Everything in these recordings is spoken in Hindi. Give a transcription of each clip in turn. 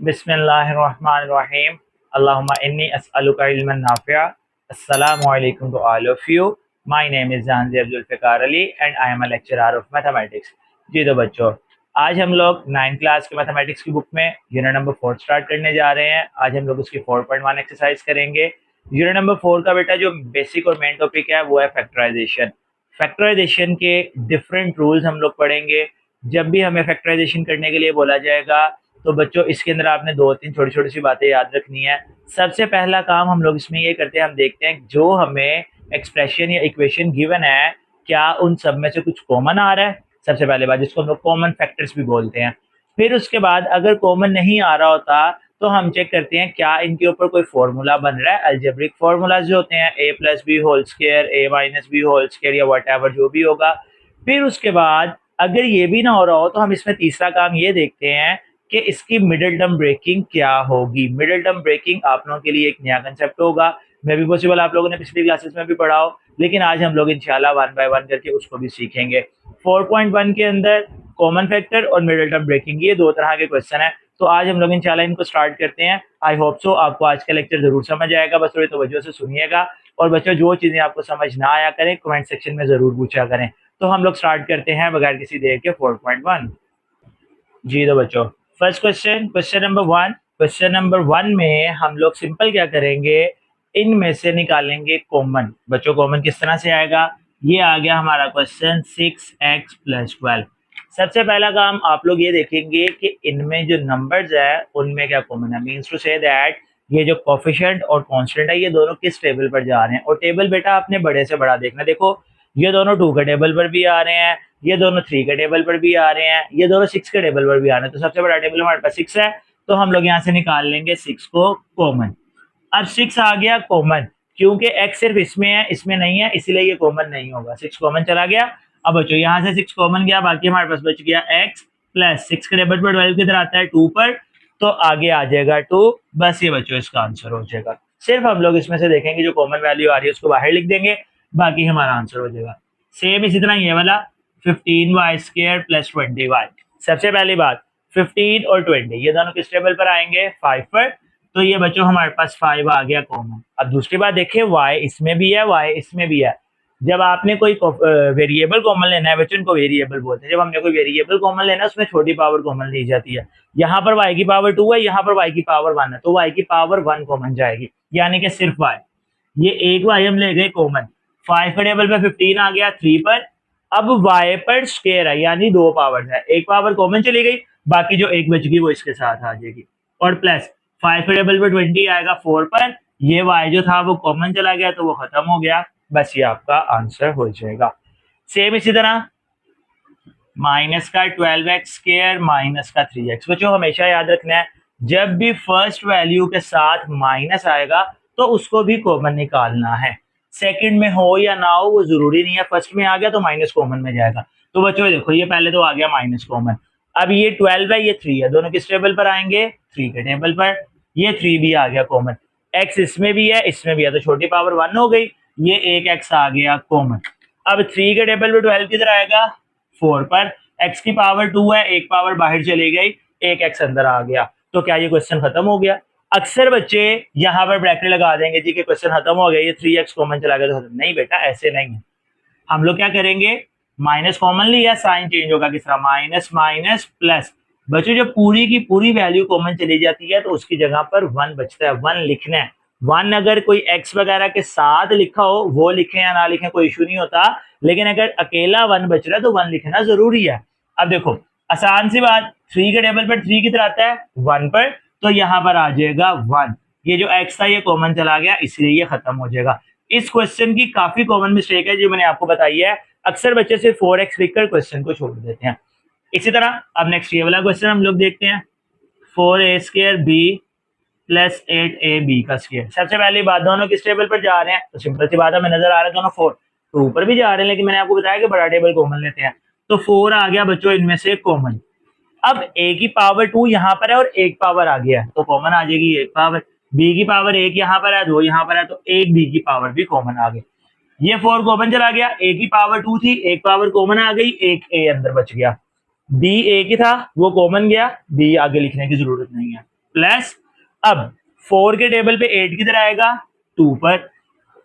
बिस्मिल्लाहिर्रहमानिर्रहीम। अल्लाहुम्मा इन्नी अस्अलुका इल्मन नाफ़िआ। अस्सलामु अलैकुम to all of you. My name is Janzeb Zulfiqar Ali and I am a lecturer of mathematics. जी तो बच्चों, आज हम लोग 9th क्लास के मैथमेटिक्स की बुक में यूनिट नंबर 4 स्टार्ट करने जा रहे हैं। आज हम लोग उसकी 4.1 एक्सरसाइज करेंगे। यूनिट नंबर 4 का बेटा जो बेसिक और मेन टॉपिक है वो है फैक्टराइजेशन। फैक्टराइजेशन के डिफरेंट रूल्स हम लोग पढ़ेंगे। जब भी हमें फैक्टराइजेशन करने के लिए बोला जाएगा तो बच्चों इसके अंदर आपने 2-3 छोटी छोटी सी बातें याद रखनी है। सबसे पहला काम हम लोग इसमें ये करते हैं, हम देखते हैं जो हमें एक्सप्रेशन या इक्वेशन गिवन है क्या उन सब में से कुछ कॉमन आ रहा है। सबसे पहले बात, जिसको हम लोग कॉमन फैक्टर्स भी बोलते हैं। फिर उसके बाद अगर कॉमन नहीं आ रहा होता तो हम चेक करते हैं क्या इनके ऊपर कोई फॉर्मूला बन रहा है। अलजेब्रिक फार्मूलाज जो होते हैं a plus B whole square, a minus B whole square या वट जो भी होगा। फिर उसके बाद अगर ये भी ना हो रहा हो तो हम इसमें तीसरा काम ये देखते हैं कि इसकी मिडिल टर्म ब्रेकिंग क्या होगी। मिडिल टर्म ब्रेकिंग आप लोगों के लिए एक नया कंसेप्ट होगा। मे भी पॉसिबल आप लोगों ने पिछली क्लासेस में भी पढ़ा हो, लेकिन आज हम लोग इंशाल्लाह 1 बाय 1 करके उसको भी सीखेंगे। 4.1 के अंदर कॉमन फैक्टर और मिडिल टर्म ब्रेकिंग, ये दो तरह के क्वेश्चन है। तो आज हम लोग इंशाल्लाह इनको स्टार्ट करते हैं। आई होप सो आपको आज का लेक्चर जरूर समझ आएगा, बस थोड़ी तवज्जो से सुनिएगा। और बच्चों जो चीजें आपको समझ ना आया करें कमेंट सेक्शन में जरूर पूछा करें। तो हम लोग स्टार्ट करते हैं बगैर किसी देर के 4.1। जी तो बच्चों, first question, question number 1। Question number 1 में हम लोग सिंपल क्या करेंगे, इनमें से निकालेंगे कॉमन। बच्चों कॉमन किस तरह से आएगा, ये आ गया हमारा क्वेश्चन 6x + 12। सबसे पहला काम आप लोग ये देखेंगे कि इनमें जो नंबर्स है उनमें क्या कॉमन है। मीन्स टू से दैट ये जो कोफिशिएंट और कांस्टेंट है ये दोनों किस टेबल पर जा रहे हैं। और टेबल बेटा आपने बड़े से बड़ा देखना। देखो ये दोनों 2 के टेबल पर भी आ रहे हैं, ये दोनों 3 के टेबल पर भी आ रहे हैं, ये दोनों 6 के टेबल पर भी आ रहे हैं। तो सबसे बड़ा टेबल हमारे पास 6 है, तो हम लोग यहाँ से निकाल लेंगे 6 को कॉमन। अब 6 आ गया कॉमन, क्योंकि x सिर्फ इसमें है इसमें नहीं है, इसलिए ये कॉमन नहीं होगा। 6 कॉमन चला गया। अब बच्चों यहाँ से 6 कॉमन गया, बाकी हमारे पास बच गया x प्लस 6 के टेबल पर 12 किधर आता है 2 पर, तो आगे आ जाएगा 2। बस ये बच्चों इसका आंसर हो जाएगा। सिर्फ हम लोग इसमें से देखेंगे जो कॉमन वैल्यू आ रही है उसको बाहर लिख देंगे, बाकी हमारा आंसर हो जाएगा। सेम इसी तरह ये वाला 15y² + 20y। सबसे पहली बात 15 और 20 ये दोनों किस टेबल पर आएंगे 5 पर, तो ये बच्चों हमारे पास 5 आ गया कॉमन। अब दूसरी बात देखिए y इसमें भी है y इसमें भी है। जब आपने कोई वेरिएबल कॉमन लेना है बच्चों, इनको वेरिएबल बोलते हैं। जब हमने कोई वेरिएबल कॉमन लेना है उसमें छोटी पावर कॉमन ली जाती है। यहाँ पर y की पावर 2 है, यहाँ पर y की पावर 1 है, तो y की पावर 1 कॉमन जाएगी, यानी कि सिर्फ y। ये एक y हम ले गए कॉमन। 5 के टेबल पर 15 आ गया 3 पर। अब y पर स्क्वायर है यानी 2 पावर है, एक पावर कॉमन चली गई, बाकी जो एक बच गई वो इसके साथ आ जाएगी। और प्लस 5 के टेबल पर 20 आएगा 4 पर, ये y जो था वो कॉमन चला गया तो वो खत्म हो गया। बस ये आपका आंसर हो जाएगा। सेम इसी तरह माइनस का 12x² माइनस का 3x। बच्चों हमेशा याद रखना है जब भी फर्स्ट वैल्यू के साथ माइनस आएगा तो उसको भी कॉमन निकालना है। सेकंड में हो या ना हो वो जरूरी नहीं है, फर्स्ट में आ गया तो माइनस कॉमन में जाएगा। तो बच्चों देखो ये पहले तो आ गया माइनस कॉमन। अब ये 12 है ये 3 है, दोनों किस टेबल पर आएंगे 3 के टेबल पर। ये 3 भी आ गया कॉमन, x इसमें भी है इसमें भी है, तो छोटी पावर 1 हो गई, ये एक x आ गया कॉमन। अब 3 के टेबल पर 12 किधर आएगा 4 पर, x की पावर 2 है, एक पावर बाहर चली गई, एक x अंदर आ गया। तो क्या ये क्वेश्चन खत्म हो गया। अक्सर बच्चे यहाँ पर ब्रैकेट लगा देंगे जी कि क्वेश्चन खत्म हो गया, ये 3x कॉमन चला गया तो खत्म। नहीं बेटा ऐसे नहीं है, हम लोग क्या करेंगे माइनस कॉमन लिया, साइन चेंज होगा किस तरह माइनस माइनस प्लस। बच्चों जब पूरी की पूरी वैल्यू कॉमन चली जाती है तो उसकी जगह पर 1 बचता है, 1 लिखना है। 1 अगर कोई x वगैरह के साथ लिखा हो वो लिखें या ना लिखें कोई इशू नहीं होता, लेकिन अगर अकेला 1 बच रहा है तो 1 लिखना जरूरी है। अब देखो आसान सी बात, 3 के टेबल पर 3 किधर आता है 1 पर, तो यहाँ पर आ जाएगा 1। ये जो x था ये कॉमन चला गया इसलिए ये खत्म हो जाएगा। इस क्वेश्चन की काफी कॉमन मिस्टेक है जो मैंने आपको बताई है, अक्सर बच्चे से 4x लिखकर क्वेश्चन को छोड़ देते हैं। इसी तरह अब नेक्स्ट ये वाला क्वेश्चन हम लोग देखते हैं 4a² b + 8ab का स्क्वायर। सबसे पहली बात दोनों किस टेबल पर जा रहे हैं, तो सिंपल सी बात है हमें नजर आ रहा है दोनों 4 तो ऊपर भी जा रहे हैं, लेकिन मैंने आपको बताया कि बड़ा टेबल कॉमन लेते हैं, तो 4 आ गया बच्चों इनमें से कॉमन। अब a की पावर 2 यहाँ पर है और एक पावर आ गया है तो कॉमन आ जाएगी एक पावर, b की पावर 1 यहाँ पर है 2 यहाँ पर है तो एक b की पावर भी कॉमन आ गई। ये 4 कॉमन चला गया, a की पावर 2 थी एक पावर कॉमन आ गई, एक a अंदर बच गया। b a की था वो कॉमन गया, b आगे लिखने की जरूरत नहीं है। प्लस अब 4 के टेबल पे 8 किधर आएगा 2 पर,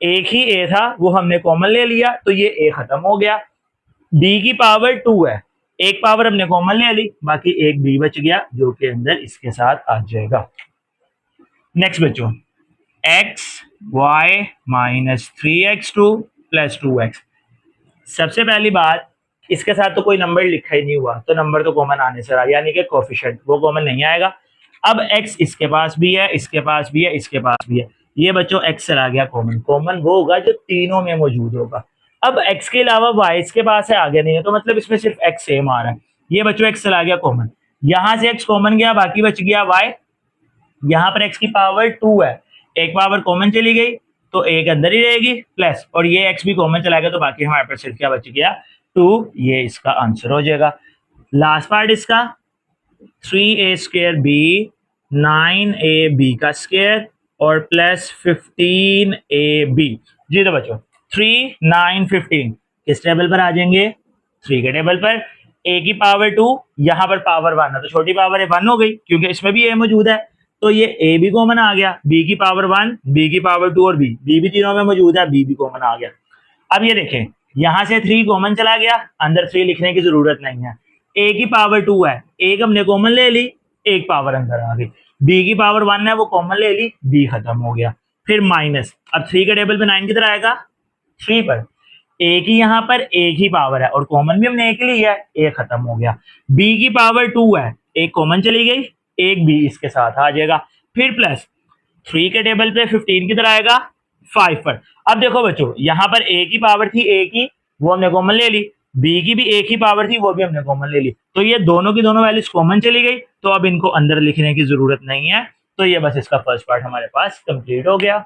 एक ही ए था वो हमने कॉमन ले लिया तो ये ए खत्म हो गया। बी की पावर 2 है, एक पावर हमने कॉमन ले ली, बाकी एक बी बच गया जो कि अंदर इसके साथ आ जाएगा। नेक्स्ट बच्चों, x Y minus 3x2 plus 2x। सबसे पहली बात, इसके साथ तो कोई नंबर लिखा ही नहीं हुआ तो नंबर तो कॉमन आने से रहा, यानी कि कोफिशिएंट वो कॉमन नहीं आएगा। अब x इसके पास भी है, इसके पास भी है, इसके पास भी है, ये बच्चों x चला गया कॉमन। कॉमन वो होगा जो तीनों में मौजूद होगा। अब x के अलावा y इसके पास है, आगे नहीं है, तो मतलब इसमें सिर्फ x सेम आ रहा है। ये बच्चों x चला गया कॉमन, यहां से x कॉमन गया, बाकी बच गया y। यहाँ पर x की पावर 2 है, एक पावर कॉमन चली गई तो एक अंदर ही रहेगी प्लस, और ये x भी कॉमन चला गया तो बाकी हमारे पास सिर्फ क्या बच गया 2। ये इसका आंसर हो जाएगा। लास्ट पार्ट इसका 3a² b 9ab का स्क्वायर और प्लस 15ab। जी तो बच्चों 3 9 15 किस टेबल पर आ जाएंगे 3 के टेबल पर। a की पावर 2, यहाँ पर पावर 1 है तो छोटी पावर है 1 हो गई क्योंकि इसमें भी a मौजूद है, तो ये a भी कॉमन आ गया। b की पावर 1, b की पावर 2 और b भी तीनों में मौजूद है, b भी कॉमन आ गया। अब ये देखें यहां से 3 कॉमन चला गया, अंदर 3 लिखने की जरूरत नहीं है। a की पावर 2 है, एक हमने कॉमन ले ली, एक पावर अंदर आ गई। b की पावर 1 है वो कॉमन ले ली, b खत्म हो गया। फिर माइनस, अब 3 के टेबल पे 9 किधर आएगा 3 पर, a की यहाँ पर एक ही पावर है और कॉमन भी हमने एक ली है, a खत्म हो गया। b की पावर 2 है, एक कॉमन चली गई, एक b इसके साथ आ जाएगा। फिर प्लस 3 के टेबल पे 15 किधर आएगा 5 पर। अब देखो बच्चों यहाँ पर a की पावर थी a की, वो हमने कॉमन ले ली, b की भी एक ही पावर थी वो भी हमने कॉमन ले ली, तो ये दोनों की दोनों वैल्यूज कॉमन चली गई, तो अब इनको अंदर लिखने की जरूरत नहीं है। तो ये बस इसका फर्स्ट पार्ट हमारे पास कंप्लीट हो गया।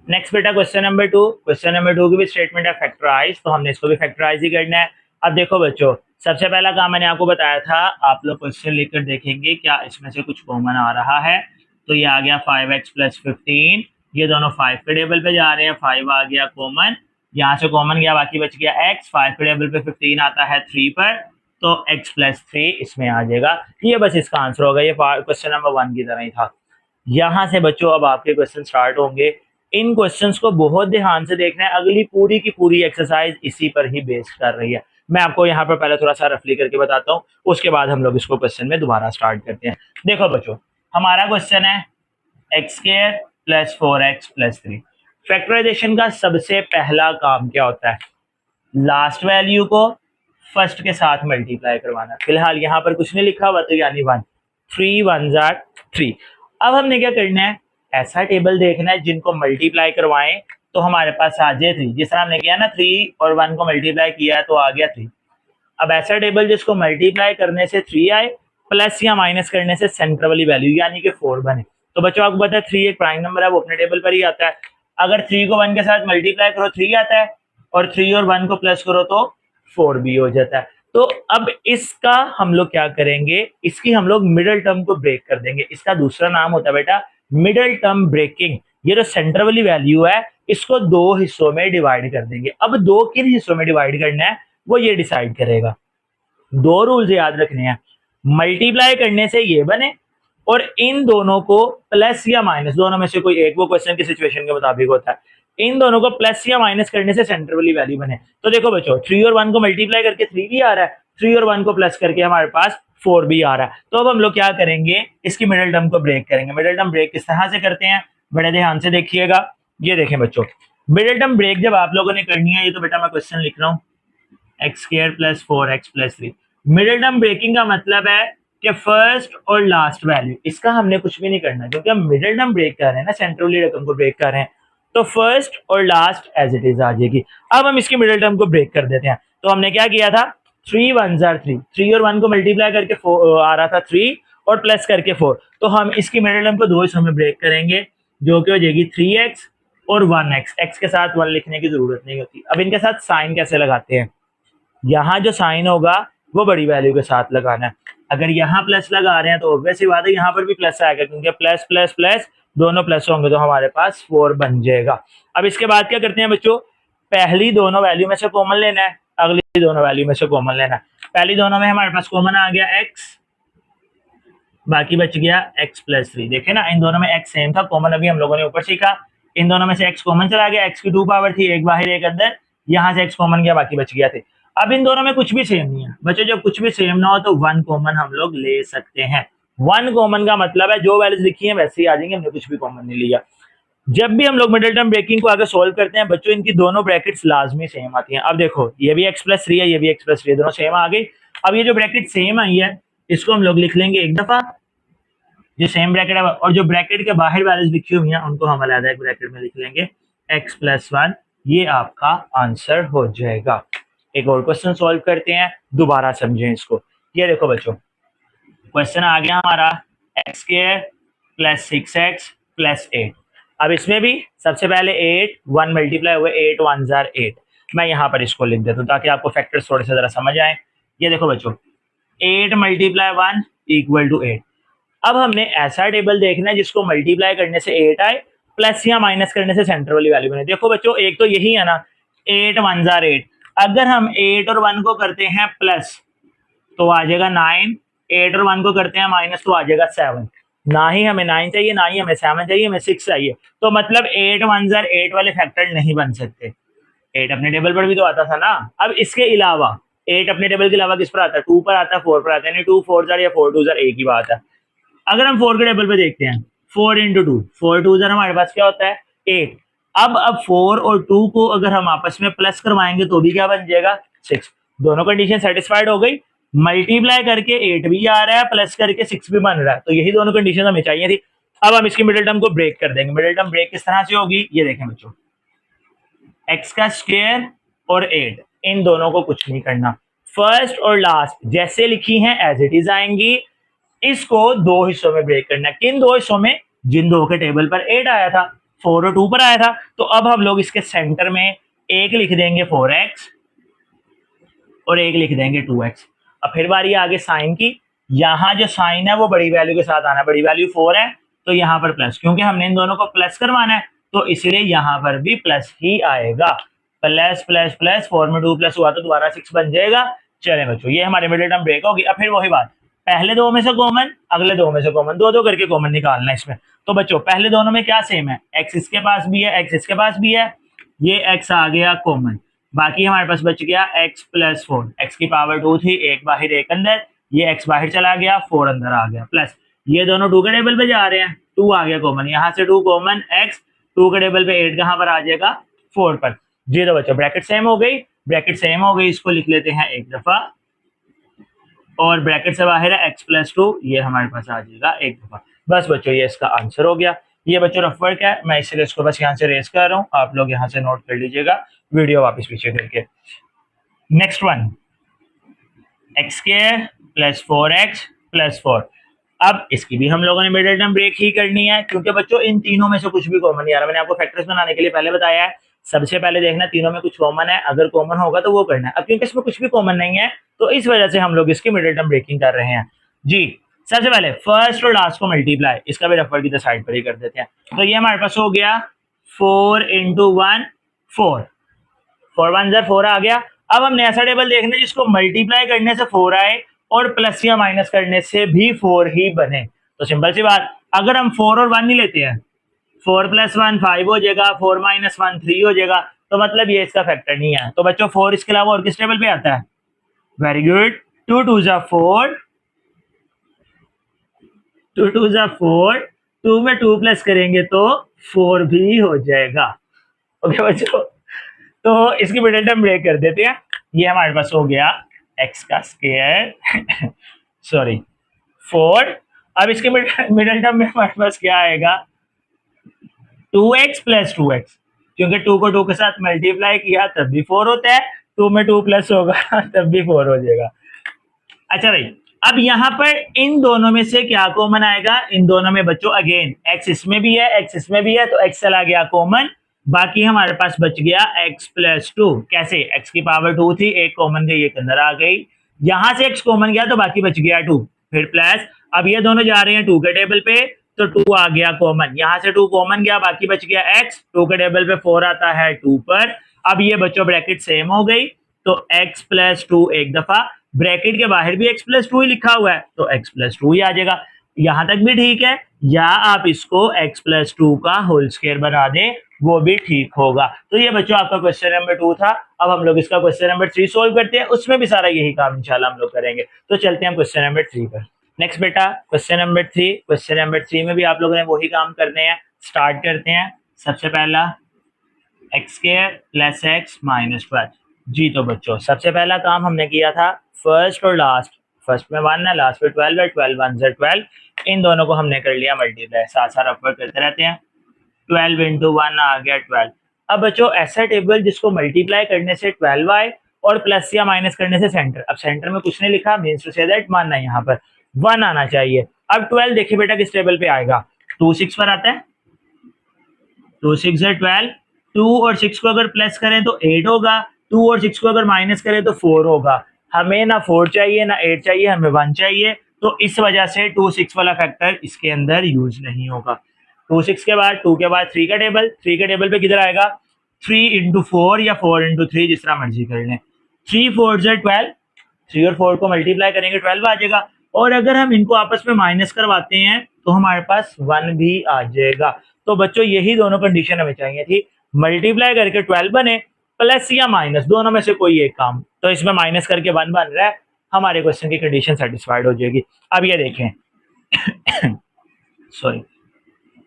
नेक्स्ट बेटा क्वेश्चन नंबर 2। क्वेश्चन नंबर 2 की भी स्टेटमेंट है फैक्टराइज, तो हमने इसको भी फैक्टराइज ही करना है। अब देखो बच्चों सबसे पहला काम मैंने आपको बताया था, आप लोग क्वेश्चन लेकर देखेंगे क्या इसमें से कुछ कॉमन आ रहा है। तो ये आ गया 5x प्लस 15, ये दोनों 5 के टेबल पे जा रहे हैं, 5 आ गया कॉमन, यहाँ से कॉमन गया बाकी बच गया x, 5 के टेबल पे 15 आता है 3 पर, तो x प्लस 3 इसमें आ जाएगा। ये बस इसका आंसर होगा, ये क्वेश्चन नंबर 1 की तरह ही था। यहाँ से बच्चों अब आपके क्वेश्चन स्टार्ट होंगे, इन क्वेश्चंस को बहुत ध्यान से देखना है, अगली पूरी की पूरी एक्सरसाइज इसी पर ही बेस कर रही है। मैं आपको यहाँ पर पहले थोड़ा सा रफली करके बताता हूँ, उसके बाद हम लोग इसको क्वेश्चन में दोबारा स्टार्ट करते हैं। देखो बच्चों हमारा क्वेश्चन है x² plus 4x plus 3। Factorisation का सबसे पहला काम क्या होता है, लास्ट वैल्यू को फर्स्ट के साथ मल्टीप्लाई करवाना। फिलहाल यहाँ पर कुछ नहीं लिखा हुआ तो यानी 1, 3 1 जार 3। अब हमने क्या करना है, ऐसा टेबल देखना है जिनको मल्टीप्लाई करवाएं तो हमारे पास आ जाए 3, जिस तरह हमने किया ना 3 और 1 को मल्टीप्लाई किया है तो आ गया 3। अब ऐसा टेबल जिसको मल्टीप्लाई करने से 3 आए, प्लस या माइनस करने से सेंटर वाली वैल्यू यानी कि 4 बने। तो बच्चों आपको पता है 3 एक प्राइम नंबर है, वो अपने टेबल पर ही आता है। अगर 3 को 1 के साथ मल्टीप्लाई करो 3 आता है, और 3 और 1 को प्लस करो तो 4 भी हो जाता है। तो अब इसका हम लोग क्या करेंगे, इसकी हम लोग मिडिल टर्म को ब्रेक कर देंगे। इसका दूसरा नाम होता है बेटा मिडिल टर्म ब्रेकिंग। ये जो सेंटर वाली वैल्यू है इसको दो हिस्सों में डिवाइड कर देंगे। अब दो किन हिस्सों में डिवाइड करना है वो ये डिसाइड करेगा। दो रूल्स याद रखने हैं, मल्टीप्लाई करने से ये बने और इन दोनों को प्लस या माइनस, दोनों में से कोई एक, वो क्वेश्चन की सिचुएशन के मुताबिक होता है, इन दोनों को प्लस या माइनस करने से सेंटर वाली वैल्यू बने। तो देखो बच्चों 3 और 1 को मल्टीप्लाई करके 3 भी आ रहा है, 3 और 1 को प्लस करके हमारे पास 4 भी आ रहा है। तो अब हम लोग क्या करेंगे, इसकी मिडिल टर्म को ब्रेक करेंगे। मिडिल टर्म ब्रेक किस तरह से करते हैं, बड़े ध्यान से देखिएगा। ये देखें बच्चों, मिडिल टर्म ब्रेक जब आप लोगों ने करनी है, ये तो बेटा मैं क्वेश्चन लिख रहा हूँ, x² plus 4x plus 3। Middle term breaking का मतलब है कि फर्स्ट और लास्ट वैल्यू, इसका हमने कुछ भी नहीं करना क्योंकि हम मिडिल टर्म ब्रेक कर रहे हैं ना, सेंट्रल वाली रकम को ब्रेक कर रहे हैं, तो फर्स्ट और लास्ट एज इट इज आ जाएगी। अब हम इसकी मिडिल टर्म को ब्रेक कर देते हैं। तो हमने क्या किया था, 3 1 जार 3, 3 और 1 को मल्टीप्लाई करके आ रहा था 3 और प्लस करके 4, तो हम इसकी मिडिल टर्म को दो हिस्सों में ब्रेक करेंगे जो कि हो जाएगी 3x और 1x। x के साथ 1 लिखने की जरूरत नहीं होती। अब इनके साथ साइन कैसे लगाते हैं, यहाँ जो साइन होगा वो बड़ी वैल्यू के साथ लगाना है। अगर यहाँ प्लस लगा रहे हैं तो ऑब्वियस सी बात है यहाँ पर भी प्लस आएगा, क्योंकि प्लस प्लस प्लस दोनों प्लस होंगे तो हमारे पास 4 बन जाएगा। अब इसके बाद क्या करते हैं बच्चों, पहली दोनों वैल्यू में से कॉमन लेना है, अगली दोनों वैल्यू में से कॉमन लेना है। पहली दोनों में हमारे पास कॉमन आ गया x, बाकी बच गया x प्लस 3। देखे ना, इन दोनों में x सेम था, कॉमन अभी हम लोगों ने ऊपर सीखा। इन दोनों में से x कॉमन चला गया, x की 2 पावर थी, एक बाहर एक अंदर, यहाँ से x कॉमन गया, बाकी बच गया थे। अब इन दोनों में कुछ भी सेम नहीं है बच्चों, जब कुछ भी सेम ना हो तो 1 कॉमन हम लोग ले सकते हैं। 1 कॉमन का मतलब है जो वैल्यूज लिखी है वैसे ही आ जाएंगे, हमने कुछ भी कॉमन नहीं लिया। जब भी हम लोग मिडिल टर्म ब्रेकिंग को आगे सोल्व करते हैं बच्चों, इनकी दोनों ब्रैकेट्स लाजमी सेम आती हैं। अब देखो, ये भी x प्लस 3 है, ये भी x प्लस 3 है, दोनों सेम आ गई। अब ये जो ब्रैकेट सेम आई है इसको हम लोग लिख लेंगे एक दफा, जो सेम ब्रैकेट है, और जो ब्रैकेट के बाहर वैल्यूज लिखी हुई हैं उनको हम अलग एक ब्रैकेट में लिख लेंगे x प्लस 1। ये आपका आंसर हो जाएगा। एक और क्वेश्चन सॉल्व करते हैं, दोबारा समझें इसको। ये देखो बच्चों, क्वेश्चन आ गया हमारा x square plus 6x plus 8। अब इसमें भी सबसे पहले 8 1 मल्टीप्लाई हुए, 8 1 जार 8। मैं यहाँ पर इसको लिख देता हूँ ताकि आपको फैक्टर्स थोड़े से जरा समझ आए। ये देखो बच्चों, 8 मल्टीप्लाई 1 इक्वल टू 8। अब हमने ऐसा टेबल देखना है जिसको मल्टीप्लाई करने से 8 आए, प्लस या माइनस करने से सेंटर वाली वैल्यू बने। देखो बच्चों, एक तो यही है ना, 8 1 जार 8। अगर हम 8 और 1 को करते हैं प्लस तो आ जाएगा 9, 8 और 1 को करते हैं माइनस तो आ जाएगा 7। ना ही हमें 9 चाहिए, ना ही हमें 7 चाहिए, हमें 6 चाहिए। तो मतलब 8 1 जार 8 वाले फैक्टर नहीं बन सकते। 8 अपने टेबल पर भी तो आता था ना। अब इसके अलावा 8 अपने टेबल के अलावा किस पर आता है? 2 पर आता है, 4 पर आता है। यानी 2 4 जार या 4 2 जार एक ही बात है। अगर हम 4 के टेबल पे देखते हैं, 4 इंटू 2, 4 2 जार हमारे पास क्या होता है? 8। अब 4 और 2 को अगर हम आपस में प्लस करवाएंगे तो भी क्या बन जाएगा? 6। दोनों कंडीशन सेटिस्फाइड हो गई। मल्टीप्लाई करके 8 भी आ रहा है, प्लस करके 6 भी बन रहा है, तो यही दोनों कंडीशन हमें चाहिए थी। अब हम इसकी मिडिल टर्म को ब्रेक कर देंगे। मिडिल टर्म ब्रेक किस तरह से होगी, ये देखें बच्चों। एक्स का स्क्वायर और 8, इन दोनों को कुछ नहीं करना। फर्स्ट और लास्ट जैसे लिखी हैं एज इट इज आएंगी। इसको दो हिस्सों में ब्रेक करना है। किन दो हिस्सों में? जिन दो के टेबल पर 8 आया था, 4 और 2 पर आया था। तो अब हम लोग इसके सेंटर में एक लिख देंगे 4x और एक लिख देंगे 2x। अब फिर बारी आगे साइन की। यहाँ जो साइन है वो बड़ी वैल्यू के साथ आना है। बड़ी वैल्यू 4 है तो यहाँ पर प्लस, क्योंकि हमने इन दोनों को प्लस करवाना है तो इसलिए यहाँ पर भी प्लस ही आएगा। प्लस प्लस प्लस, 4 में 2 प्लस हुआ तो दोबारा 6 बन जाएगा। चले बच्चों, ये हमारी मिडिल टर्म ब्रेक होगी। अब फिर वही बात, पहले दो में से कॉमन, अगले दो में से कॉमन, दो दो करके कॉमन निकालना है इसमें। तो बच्चों पहले दोनों में क्या सेम है? एक्स इसके पास भी है, एक्स इसके पास भी है, ये एक्स आ गया कॉमन। बाकी हमारे पास बच गया x प्लस 4। एक्स की पावर 2 थी, एक बाहर एक अंदर, ये x बाहर चला गया, 4 अंदर आ गया, प्लस ये दोनों 2 के टेबल पे जा रहे हैं, 2 आ गया कॉमन, यहाँ से 2 कॉमन, x 2 के टेबल पे 8 कहाँ पर आ जाएगा? 4 पर। जी तो बच्चों ब्रैकेट सेम हो गई, ब्रैकेट सेम हो गई, इसको लिख लेते हैं एक दफा, और ब्रैकेट से बाहर है x प्लस 2, ये हमारे पास आ जाएगा एक दफा। बस बच्चों ये इसका आंसर हो गया। ये बच्चों रफ वर्क है, मैं इसलिए इसको बस यहाँ से रेस कर रहा हूँ, आप लोग यहाँ से नोट कर लीजिएगा वीडियो वापस पीछे करके। Next one, x square plus 4x plus 4। अब इसकी भी हम लोगों ने मिडिल टर्म ब्रेक ही करनी है, क्योंकि बच्चों इन तीनों में से कुछ भी कॉमन नहीं आ रहा। मैंने आपको फैक्टर्स बनाने के लिए पहले बताया है, सबसे पहले देखना तीनों में कुछ कॉमन है, अगर कॉमन होगा तो वो करना है। अब क्योंकि इसमें कुछ भी कॉमन नहीं है तो इस वजह से हम लोग इसकी मिडिल टर्म ब्रेकिंग कर रहे हैं। जी सबसे पहले फर्स्ट और लास्ट को मल्टीप्लाई, इसका भी रफर की तो साइड पर ही कर देते हैं। तो ये हमारे पास हो गया 4 इंटू 1 4, 4 1 जार 4 आ गया। अब हमने ऐसा टेबल देखना है जिसको मल्टीप्लाई करने से 4 आए और प्लस या माइनस करने से भी 4 ही बने। तो सिंपल सी बात, अगर हम 4 और 1 नहीं लेते हैं, 4 प्लस 1 5 हो जाएगा, 4 माइनस 1 3 हो जाएगा, तो मतलब ये इसका फैक्टर नहीं है। तो बच्चों 4 इसके अलावा और किस टेबल पे आता है? वेरी गुड, 2 2 जा 4, 2 2 जा 4, 2 में 2 प्लस करेंगे तो 4 भी हो जाएगा। ओके बच्चों, तो इसकी मिडिल टर्म ब्रेक कर देते हैं। ये हमारे पास हो गया x का स्क्वायर सॉरी 4। अब इसके मिडिल टर्म में हमारे पास क्या आएगा? 2x प्लस 2x, क्योंकि 2 को 2 के साथ मल्टीप्लाई किया तब भी 4 होता है, 2 में 2 प्लस होगा तब भी 4 हो जाएगा। अच्छा भाई, अब यहाँ पर इन दोनों में से क्या कॉमन आएगा? इन दोनों में बच्चों अगेन x इसमें भी है, x इसमें भी है, तो x चला गया कॉमन। बाकी हमारे पास बच गया x प्लस 2। कैसे? x की पावर 2 थी, एक कॉमन गई, एक अंदर आ गई, यहां से x कॉमन गया तो बाकी बच गया 2, फिर प्लस। अब ये दोनों जा रहे हैं 2 के टेबल पे तो 2 आ गया कॉमन, यहां से 2 कॉमन गया, बाकी बच गया x, 2 के टेबल पे 4 आता है 2 पर। अब ये बच्चों ब्रैकेट सेम हो गई तो x प्लस 2 एक दफा, ब्रैकेट के बाहर भी x प्लस 2 ही लिखा हुआ है तो x प्लस 2 ही आ जाएगा। यहाँ तक भी ठीक है, या आप इसको x+2 का होल स्क्वायर बना दें, वो भी ठीक होगा। तो ये बच्चों आपका क्वेश्चन नंबर 2 था। अब हम लोग इसका क्वेश्चन नंबर 3 सोल्व करते हैं, उसमें भी सारा यही काम इंशाल्लाह हम लोग करेंगे। तो चलते हैं क्वेश्चन नंबर 3 पर। नेक्स्ट बेटा क्वेश्चन नंबर 3। क्वेश्चन नंबर 3 में भी आप लोगों ने वही काम करने हैं। स्टार्ट करते हैं। सबसे पहला x² + x - 12। जी तो बच्चों सबसे पहला काम हमने किया था फर्स्ट और लास्ट, फर्स्ट में 1 है, लास्ट में 12 है, 12 1 से 12, इन दोनों को हमने कर लिया मल्टीप्लाई। साथ साथ अपर करते रहते हैं। 12 इंटू 1 आ गया 12। अब बच्चों ऐसा टेबल जिसको मल्टीप्लाई करने से 12 आए और प्लस या माइनस करने से सेंटर, अब सेंटर में कुछ नहीं लिखा, मीन्स टू से दैट मानना यहाँ पर 1 आना चाहिए। अब 12 देखिए बेटा किस टेबल पे आएगा, 2 6 पर आता है, 2 6 है 12, 2 और 6 को अगर प्लस करें तो 8 होगा, 2 और 6 को अगर माइनस करें तो 4 होगा। हमें ना 4 चाहिए ना 8 चाहिए, हमें 1 चाहिए। तो इस वजह से 2 6 वाला फैक्टर इसके अंदर यूज नहीं होगा। 2 6 के बाद 2 के बाद 3 का टेबल, 3 के टेबल पे किधर आएगा, 3 इंटू 4 या 4 इंटू 3, जिस तरह मर्जी कर लें। 3 4 से 12, 3 और 4 को मल्टीप्लाई करेंगे 12 आ जाएगा। और अगर हम इनको आपस में माइनस करवाते हैं तो हमारे पास 1 भी आ जाएगा। तो बच्चों यही दोनों कंडीशन हमें चाहिए थी, मल्टीप्लाई करके 12 बने, प्लस या माइनस दोनों में से कोई एक काम। तो इसमें माइनस करके 1 बन रहा है, हमारे क्वेश्चन की कंडीशन सेटिस्फाइड हो जाएगी। अब ये देखें सॉरी,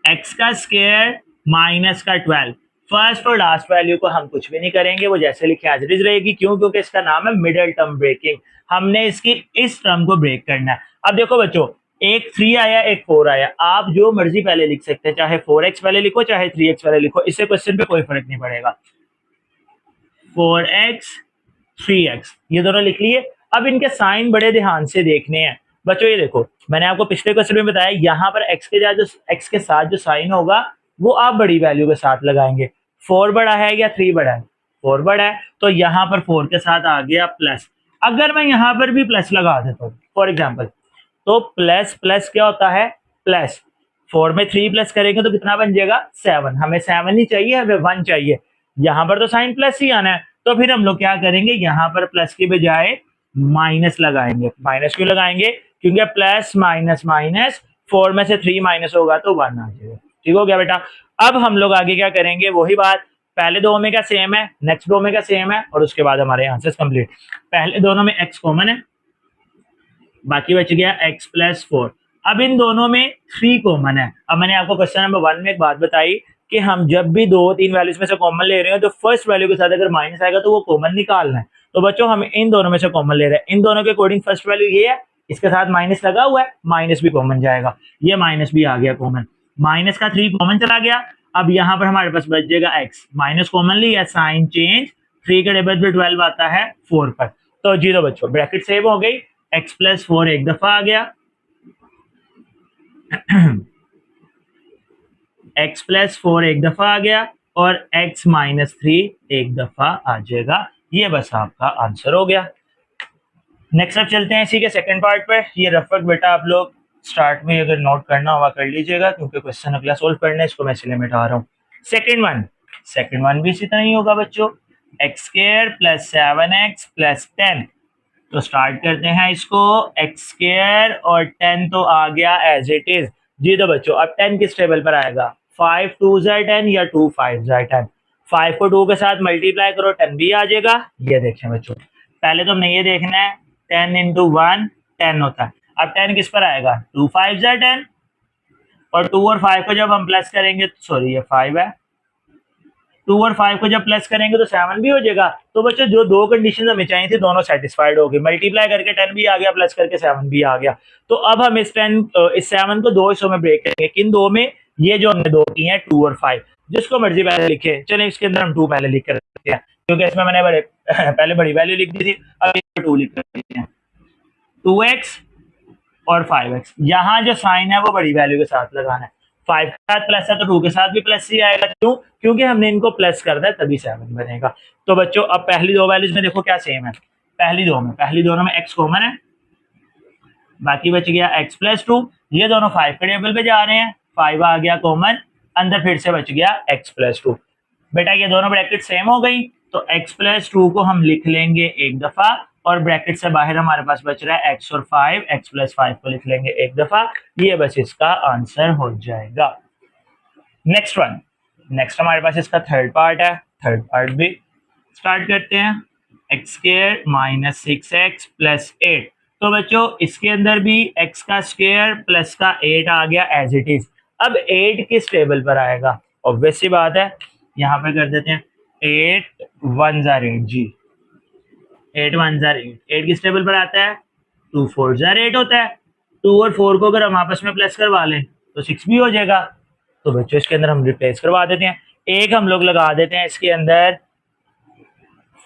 एक्स का स्क्वायर माइनस का 12, फर्स्ट और लास्ट वैल्यू को हम कुछ भी नहीं करेंगे, वो जैसे लिखे एज इट इज रहेगी। क्यों? क्योंकि इसका नाम है मिडिल टर्म ब्रेकिंग, हमने इसकी इस टर्म को ब्रेक करना है। अब देखो बच्चों, एक 3 आया एक 4 आया, आप जो मर्जी पहले लिख सकते हैं, चाहे 4x पहले लिखो चाहे 3x पहले लिखो, इससे क्वेश्चन पे कोई फर्क नहीं पड़ेगा। 4x 3x ये दोनों लिख लिए। अब इनके साइन बड़े ध्यान से देखने हैं बच्चों। ये देखो मैंने आपको पिछले क्वेश्चन में बताया, यहाँ पर x के साथ जो साइन होगा वो आप बड़ी वैल्यू के साथ लगाएंगे। 4 बड़ा है या 3 बड़ा है? 4 बड़ा है, तो यहाँ पर 4 के साथ आ गया प्लस। अगर मैं यहाँ पर भी प्लस लगा देता हूँ फॉर एग्जाम्पल, तो प्लस प्लस क्या होता है, प्लस। 4 में 3 प्लस करेंगे तो कितना बन जाएगा, 7। हमें 7 ही चाहिए, हमें 1 चाहिए। यहाँ पर तो साइन प्लस ही आना है, तो फिर हम लोग क्या करेंगे, यहाँ पर प्लस की बजाय माइनस लगाएंगे। माइनस क्यों लगाएंगे? क्योंकि प्लस माइनस माइनस, 4 में से 3 माइनस होगा तो 1 आ जाएगा। ठीक हो गया बेटा। अब हम लोग आगे क्या करेंगे, वही बात, पहले दो में का सेम है, नेक्स्ट दो में का सेम है, और उसके बाद हमारे आंसर कंप्लीट। पहले दोनों में x कॉमन है, बाकी बच गया x+4। अब इन दोनों में 3 कॉमन है। अब मैंने आपको क्वेश्चन नंबर 1 में एक बात बताई कि हम जब भी 2-3 वैल्यूज में से कॉमन ले रहे हैं तो फर्स्ट वैल्यू के साथ अगर माइनस आएगा तो वो कॉमन निकालना है। तो बच्चों हम इन दोनों में से कॉमन ले रहे हैं, इन दोनों के अकॉर्डिंग फर्स्ट वैल्यू ये है, इसके साथ माइनस लगा हुआ है, माइनस भी कॉमन जाएगा, ये माइनस भी आ गया कॉमन, माइनस का 3 कॉमन चला गया। अब यहाँ पर हमारे पास बच जाएगा x, माइनस कॉमन लिया, साइन चेंज, 3 के टेबल पे 12 आता है 4 पर। तो जीरो बच्चों ब्रैकेट सेव हो गई, x+4 एक दफा आ गया x+4 एक दफा आ गया, और x-3 एक दफा आ जाएगा। ये बस आपका आंसर हो गया। नेक्स्ट अब चलते हैं इसी के सेकंड पार्ट पर। ये रफ वर्क बेटा आप लोग स्टार्ट में अगर नोट करना होगा कर लीजिएगा, क्योंकि क्वेश्चन अगला सोल्व करना है, इसको मैं इसलिए मिटा रहा हूँ। सेकंड वन भी इसी तरह ही होगा बच्चों, x² + 7x + 10। तो स्टार्ट करते हैं इसको, x² और 10 तो आ गया एज इट इज। जी तो बच्चों अब 10 किस टेबल पर आएगा, 5 2 10 या 2 5 10। 5 को 2 के साथ मल्टीप्लाई करो, 10 भी आ जाएगा। ये देखें बच्चों, पहले तो हमने ये देखना है, 10 इंटू 1 10 होता है। अब 10 किस पर आएगा, 2 5 10, और 2 और 5 को जब हम प्लस करेंगे, सॉरी ये 5 है, 2 और 5 को जब प्लस करेंगे तो 7 भी हो जाएगा। तो बच्चों जो दो कंडीशन हमें चाहिए थी दोनों सेटिस्फाइड हो गई, मल्टीप्लाई करके 10 भी आ गया, प्लस करके 7 भी आ गया। तो अब हम इस 7 को दो हिस्सों में ब्रेक करेंगे। किन दो में, ये जो हमने दो की हैं 2 और 5, जिसको मर्जी पहले लिखे, चले इसके अंदर हम 2 पहले लिख कर रखते हैं, क्योंकि इसमें मैंने पहले बड़ी वैल्यू लिख दी थी, अब 2 लिख करते हैं। 2x और 5x, यहाँ जो साइन है वो बड़ी वैल्यू के साथ लगाना है। 5 के साथ प्लस है तो 2 के साथ भी प्लस ही आएगा। क्यों? क्योंकि हमने इनको प्लस करना है, तभी 7 बनेगा। तो बच्चों अब पहली दो वैल्यूज में देखो क्या सेम है, पहली दोनों में x कॉमन है, बाकी बच गया x+2। ये दोनों 5 के टेबल पे जा रहे हैं, 5 आ गया कॉमन, अंदर फिर से बच गया x+2। बेटा ये दोनों ब्रैकेट सेम हो गई, तो x+2 को हम लिख लेंगे एक दफा, और ब्रैकेट से बाहर हमारे पास बच रहा है x और 5, x प्लस 5 को लिख लेंगे एक दफा, ये बस इसका आंसर हो जाएगा। नेक्स्ट हमारे पास इसका थर्ड पार्ट है, थर्ड पार्ट भी स्टार्ट करते हैं। X square minus 6x plus 8। तो बच्चों इसके अंदर भी x का स्क्वायर प्लस का 8 आ गया एज इट इज। अब 8 किस टेबल पर आएगा, ऑब्वियस सी बात है, यहाँ पे कर देते हैं 8 1 जार 8 जी, 8 1 जार 8, 8 किस टेबल पर आता है, 2 4 जार 8 होता है। 2 और 4 को अगर हम आपस में प्लस करवा लें तो 6 भी हो जाएगा। तो बच्चों इसके अंदर हम रिप्लेस करवा देते हैं, एक हम लोग लगा देते हैं इसके अंदर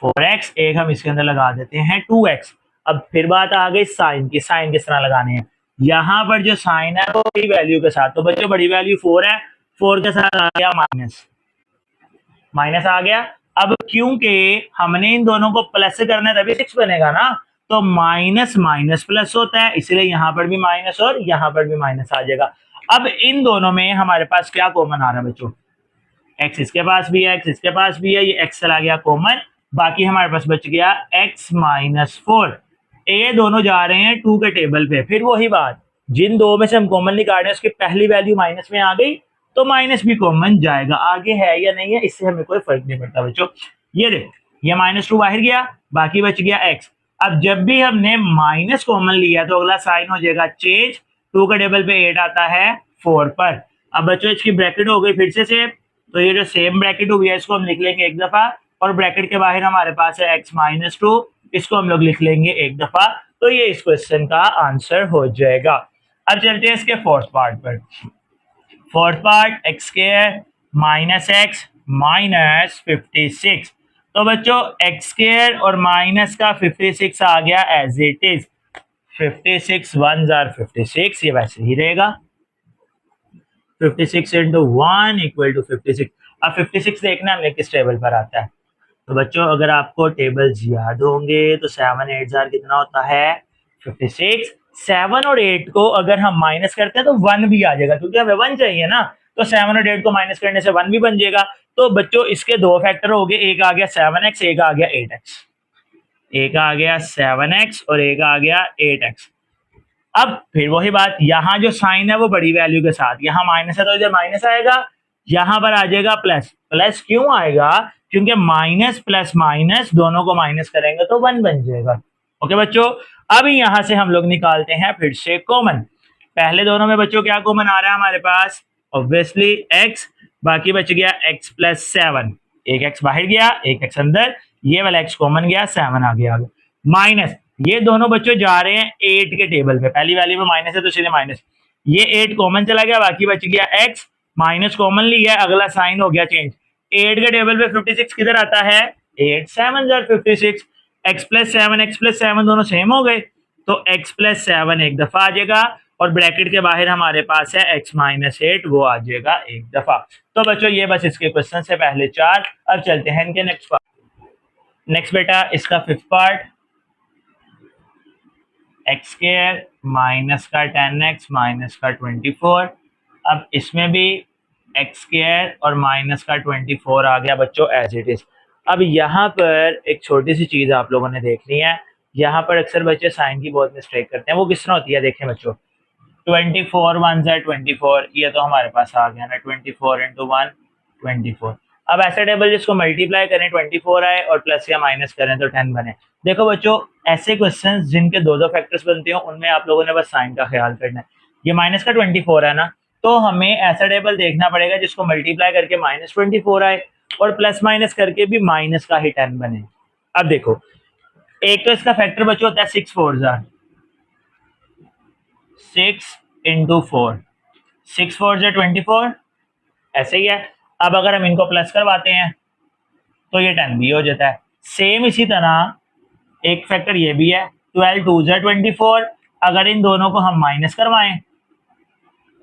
4x, एक हम इसके अंदर लगा देते हैं 2x। अब फिर बात आ गई साइन की, साइन किस तरह लगाने हैं, यहाँ पर जो साइन है वो बड़ी वैल्यू के साथ, तो बच्चों बड़ी वैल्यू 4 है, 4 के साथ आ गया माइनस, माइनस आ गया। अब क्योंकि हमने इन दोनों को प्लस करना है तभी 6 बनेगा ना, तो माइनस माइनस प्लस होता है, इसलिए यहाँ पर भी माइनस और यहाँ पर भी माइनस आ जाएगा। अब इन दोनों में हमारे पास क्या कॉमन आ रहा है बच्चों, x इसके पास भी है, x इसके पास भी है, ये x चला गया कॉमन, बाकी हमारे पास बच गया x माइनस 4। ये दोनों जा रहे हैं 2 के टेबल पे, फिर वही बात, जिन दो में से हम कॉमन निकाल रहे हैं उसकी पहली वैल्यू माइनस में आ गई तो माइनस भी कॉमन जाएगा, आगे है या नहीं है इससे हमें कोई फर्क नहीं पड़ता बच्चों। ये देख, ये -2 बाहर गया, बाकी बच गया x। अब जब भी हमने माइनस कॉमन लिया तो अगला साइन हो जाएगा चेंज, 2 के टेबल पे 8 आता है 4 पर। अब बच्चों इसकी ब्रैकेट हो गई फिर से सेम, तो ये जो सेम ब्रैकेट हुई है इसको हम लिख लेंगे एक दफा, और ब्रैकेट के बाहर हमारे पास है x माइनस 2, इसको हम लोग लिख लेंगे एक दफा, तो ये इस क्वेश्चन का आंसर हो जाएगा। अब चलते हैं इसके फोर्थ पार्ट पर। Fourth part x square minus x minus 56। तो बच्चों एक्स स्क्वायर और माइनस का 56 आ गया एज इट इज, 56 1 जार 56, ये वैसे ही रहेगा, 56 इंटू 1 इक्वल टू 56। अब 56 देखना हमने किस टेबल पर आता है, तो बच्चों अगर आपको टेबल्स याद होंगे तो 7 8 जार कितना होता है 56। 7 और 8 को अगर हम माइनस करते हैं तो 1 भी आ जाएगा, क्योंकि हमें 1 चाहिए ना, तो 7 और 8 को माइनस करने से 1 भी बन जाएगा। तो बच्चों इसके दो फैक्टर हो गए, एक आ गया 7x, एक आ गया 8x, एक आ गया 7x और एक आ गया 8x। अब फिर वही बात, यहाँ जो साइन है वो बड़ी वैल्यू के साथ, यहाँ माइनस है तो इधर माइनस आएगा, यहाँ पर आ जाएगा प्लस। प्लस क्यों आएगा, क्योंकि माइनस प्लस माइनस दोनों को माइनस करेंगे तो 1 बन जाएगा। ओके बच्चों, अब यहां से हम लोग निकालते हैं फिर से कॉमन। पहले दोनों में बच्चों क्या कॉमन आ रहा है हमारे पास, ऑब्वियसली x, बाकी बच गया x प्लस 7, एक x बाहर गया एक x अंदर, ये वाला x कॉमन गया 7 आ गया, माइनस ये दोनों बच्चों जा रहे हैं 8 के टेबल पे, पहली वैल्यू में माइनस है तो सीधे माइनस, ये 8 कॉमन चला गया, बाकी बच गया x, माइनस कॉमन लिया, अगला साइन हो गया चेंज, 8 के टेबल पे 56 किधर आता है, 8 7 जार 56, x प्लस 7 दोनों सेम हो गए, तो x प्लस 7 एक दफा आ जाएगा, और ब्रैकेट के बाहर हमारे पास है x माइनस 8, वो आ जाएगा एक दफा। तो बच्चों ये बस इसके क्वेश्चन से पहले 4। अब चलते हैं इनके नेक्स्ट पार्ट। नेक्स्ट बेटा इसका fifth part, x square minus का 10x माइनस का 24। अब इसमें भी एक्स स्क्वायर और माइनस का 24 आ गया बच्चों एज इट इज। अब यहाँ पर एक छोटी सी चीज आप लोगों ने देखनी है, यहाँ पर अक्सर बच्चे साइन की बहुत मिस्टेक करते हैं, वो किस तरह होती है देखें बच्चों, 24 1 जार 24, ये तो हमारे पास आ गया ना, 24 इंटू 1 24। अब ऐसा टेबल जिसको मल्टीप्लाई करें 24 आए और प्लस या माइनस करें तो 10 बने। देखो बच्चों ऐसे क्वेश्चंस जिनके दो फैक्टर्स बनते हो उनमें आप लोगों ने बस साइन का ख्याल करना है। ये माइनस का 24 है ना, तो हमें ऐसा टेबल देखना पड़ेगा जिसको मल्टीप्लाई करके -24 आए और प्लस माइनस करके भी माइनस का ही 10 बने। अब देखो एक तो इसका फैक्टर बच्चों होता है 6 4 जार 6 इंटू 4, 6 4 जार 24, ऐसे ही है। अब अगर हम इनको प्लस करवाते हैं तो ये 10 भी हो जाता है। सेम इसी तरह एक फैक्टर ये भी है, 12 2 जार 24, अगर इन दोनों को हम माइनस करवाएं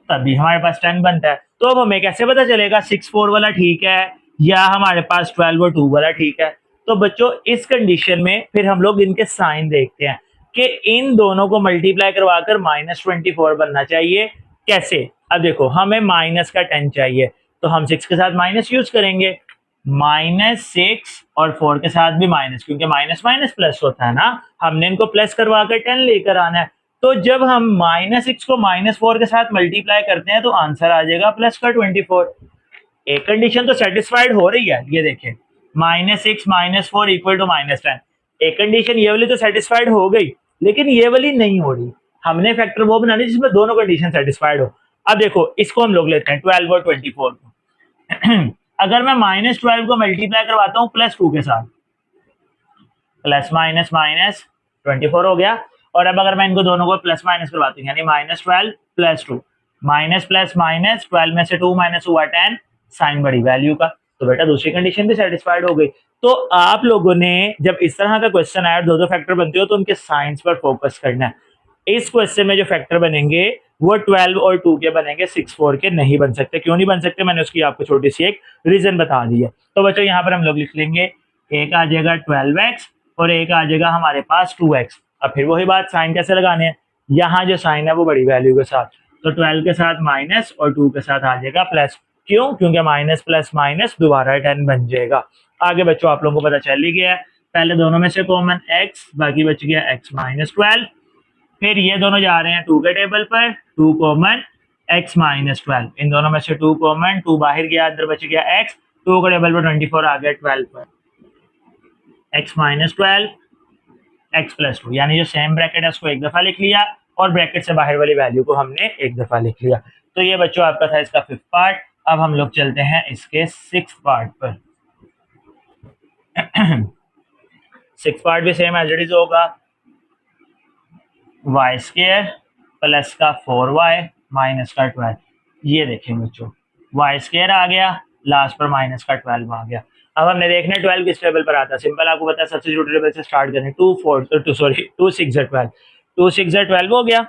तभी हमारे पास 10 बनता है। तो अब हमें कैसे पता चलेगा 6 4 वाला ठीक है या हमारे पास 12 और 2 वाला ठीक है। तो बच्चों इस कंडीशन में फिर हम लोग इनके साइन देखते हैं कि इन दोनों को मल्टीप्लाई करवाकर -24 बनना चाहिए। कैसे, अब देखो हमें माइनस का 10 चाहिए तो हम 6 के साथ माइनस यूज करेंगे, -6 और 4 के साथ भी माइनस, क्योंकि माइनस माइनस प्लस होता है ना, हमने इनको प्लस करवा कर 10 लेकर आना है। तो जब हम -6 को -4 के साथ मल्टीप्लाई करते हैं तो आंसर आ जाएगा प्लस का 24। एक कंडीशन तो सेटिस्फाइड हो रही है, ये देखें, -6 -4 इक्वल टू -10। एक कंडीशन ये वाली तो सेटिस्फाइड हो गई, लेकिन ये वाली नहीं हो रही। हमने फैक्टर वो बनानी जिसमें दोनों कंडीशन सेटिस्फाइड हो। अब देखो, इसको हम लोग लेते हैं 12 और 24 को। अगर मैं -12 को मल्टीप्लाई करवाता हूँ +2 के साथ, प्लस माइनस माइनस 24 हो गया। और अब अगर मैं इनको दोनों को प्लस माइनस करवाती हूँ, यानी -12 +2, माइनस प्लस माइनस 12 में से 2 माइनस हुआ 10, साइन बड़ी वैल्यू का, तो बेटा दूसरी कंडीशन भी सेटिस्फाइड हो गई। तो आप लोगों ने जब इस तरह का क्वेश्चन आया, दो दो फैक्टर बनते हो, तो उनके साइंस पर फोकस करना है। इस क्वेश्चन में जो फैक्टर बनेंगे वो 12 और 2 के बनेंगे, 6 4 के नहीं बन सकते। क्यों नहीं बन सकते, मैंने उसकी आपको छोटी सी एक रीजन बता दी है। तो बच्चों यहाँ पर हम लोग लिख लेंगे, एक आ जाएगा 12x और एक आ जाएगा हमारे पास 2x। अब फिर वही बात, साइन कैसे लगाने हैं, यहाँ जो साइन है वो बड़ी वैल्यू के साथ, तो 12 के साथ माइनस और 2 के साथ आ जाएगा प्लस। क्यों, क्योंकि माइनस प्लस माइनस दोबारा 10 बन जाएगा। आगे बच्चों आप लोगों को पता चल ही गया है, पहले दोनों में से कॉमन x, बाकी बच गया x -12। फिर ये दोनों जा रहे हैं 2 के टेबल पर, 2 कॉमन x -12, इन दोनों में से 2 कॉमन, 2 बाहर गया, अंदर बच गया x, 2 के टेबल पर 24 आ गया 12 पर, x -12 x +2, यानी जो सेम ब्रैकेट है उसको एक दफा लिख लिया और ब्रैकेट से बाहर वाली वैल्यू को हमने एक दफा लिख लिया। तो ये बच्चों आपका था इसका 5th पार्ट। अब हम लोग चलते हैं इसके 6th पार्ट पर। 6th पार्ट भी सेम एज इट इज होगा, y² प्लस का 4y माइनस का 12। ये देखें बच्चों, y² आ गया, लास्ट पर माइनस का 12 आ गया। अब हमने देखना है 12 किस टेबल पर आता है। सिंपल आपको पता है, सब्स्टिट्यूट टेबल से स्टार्ट करें। 2 6 12, 2 6 12 हो गया।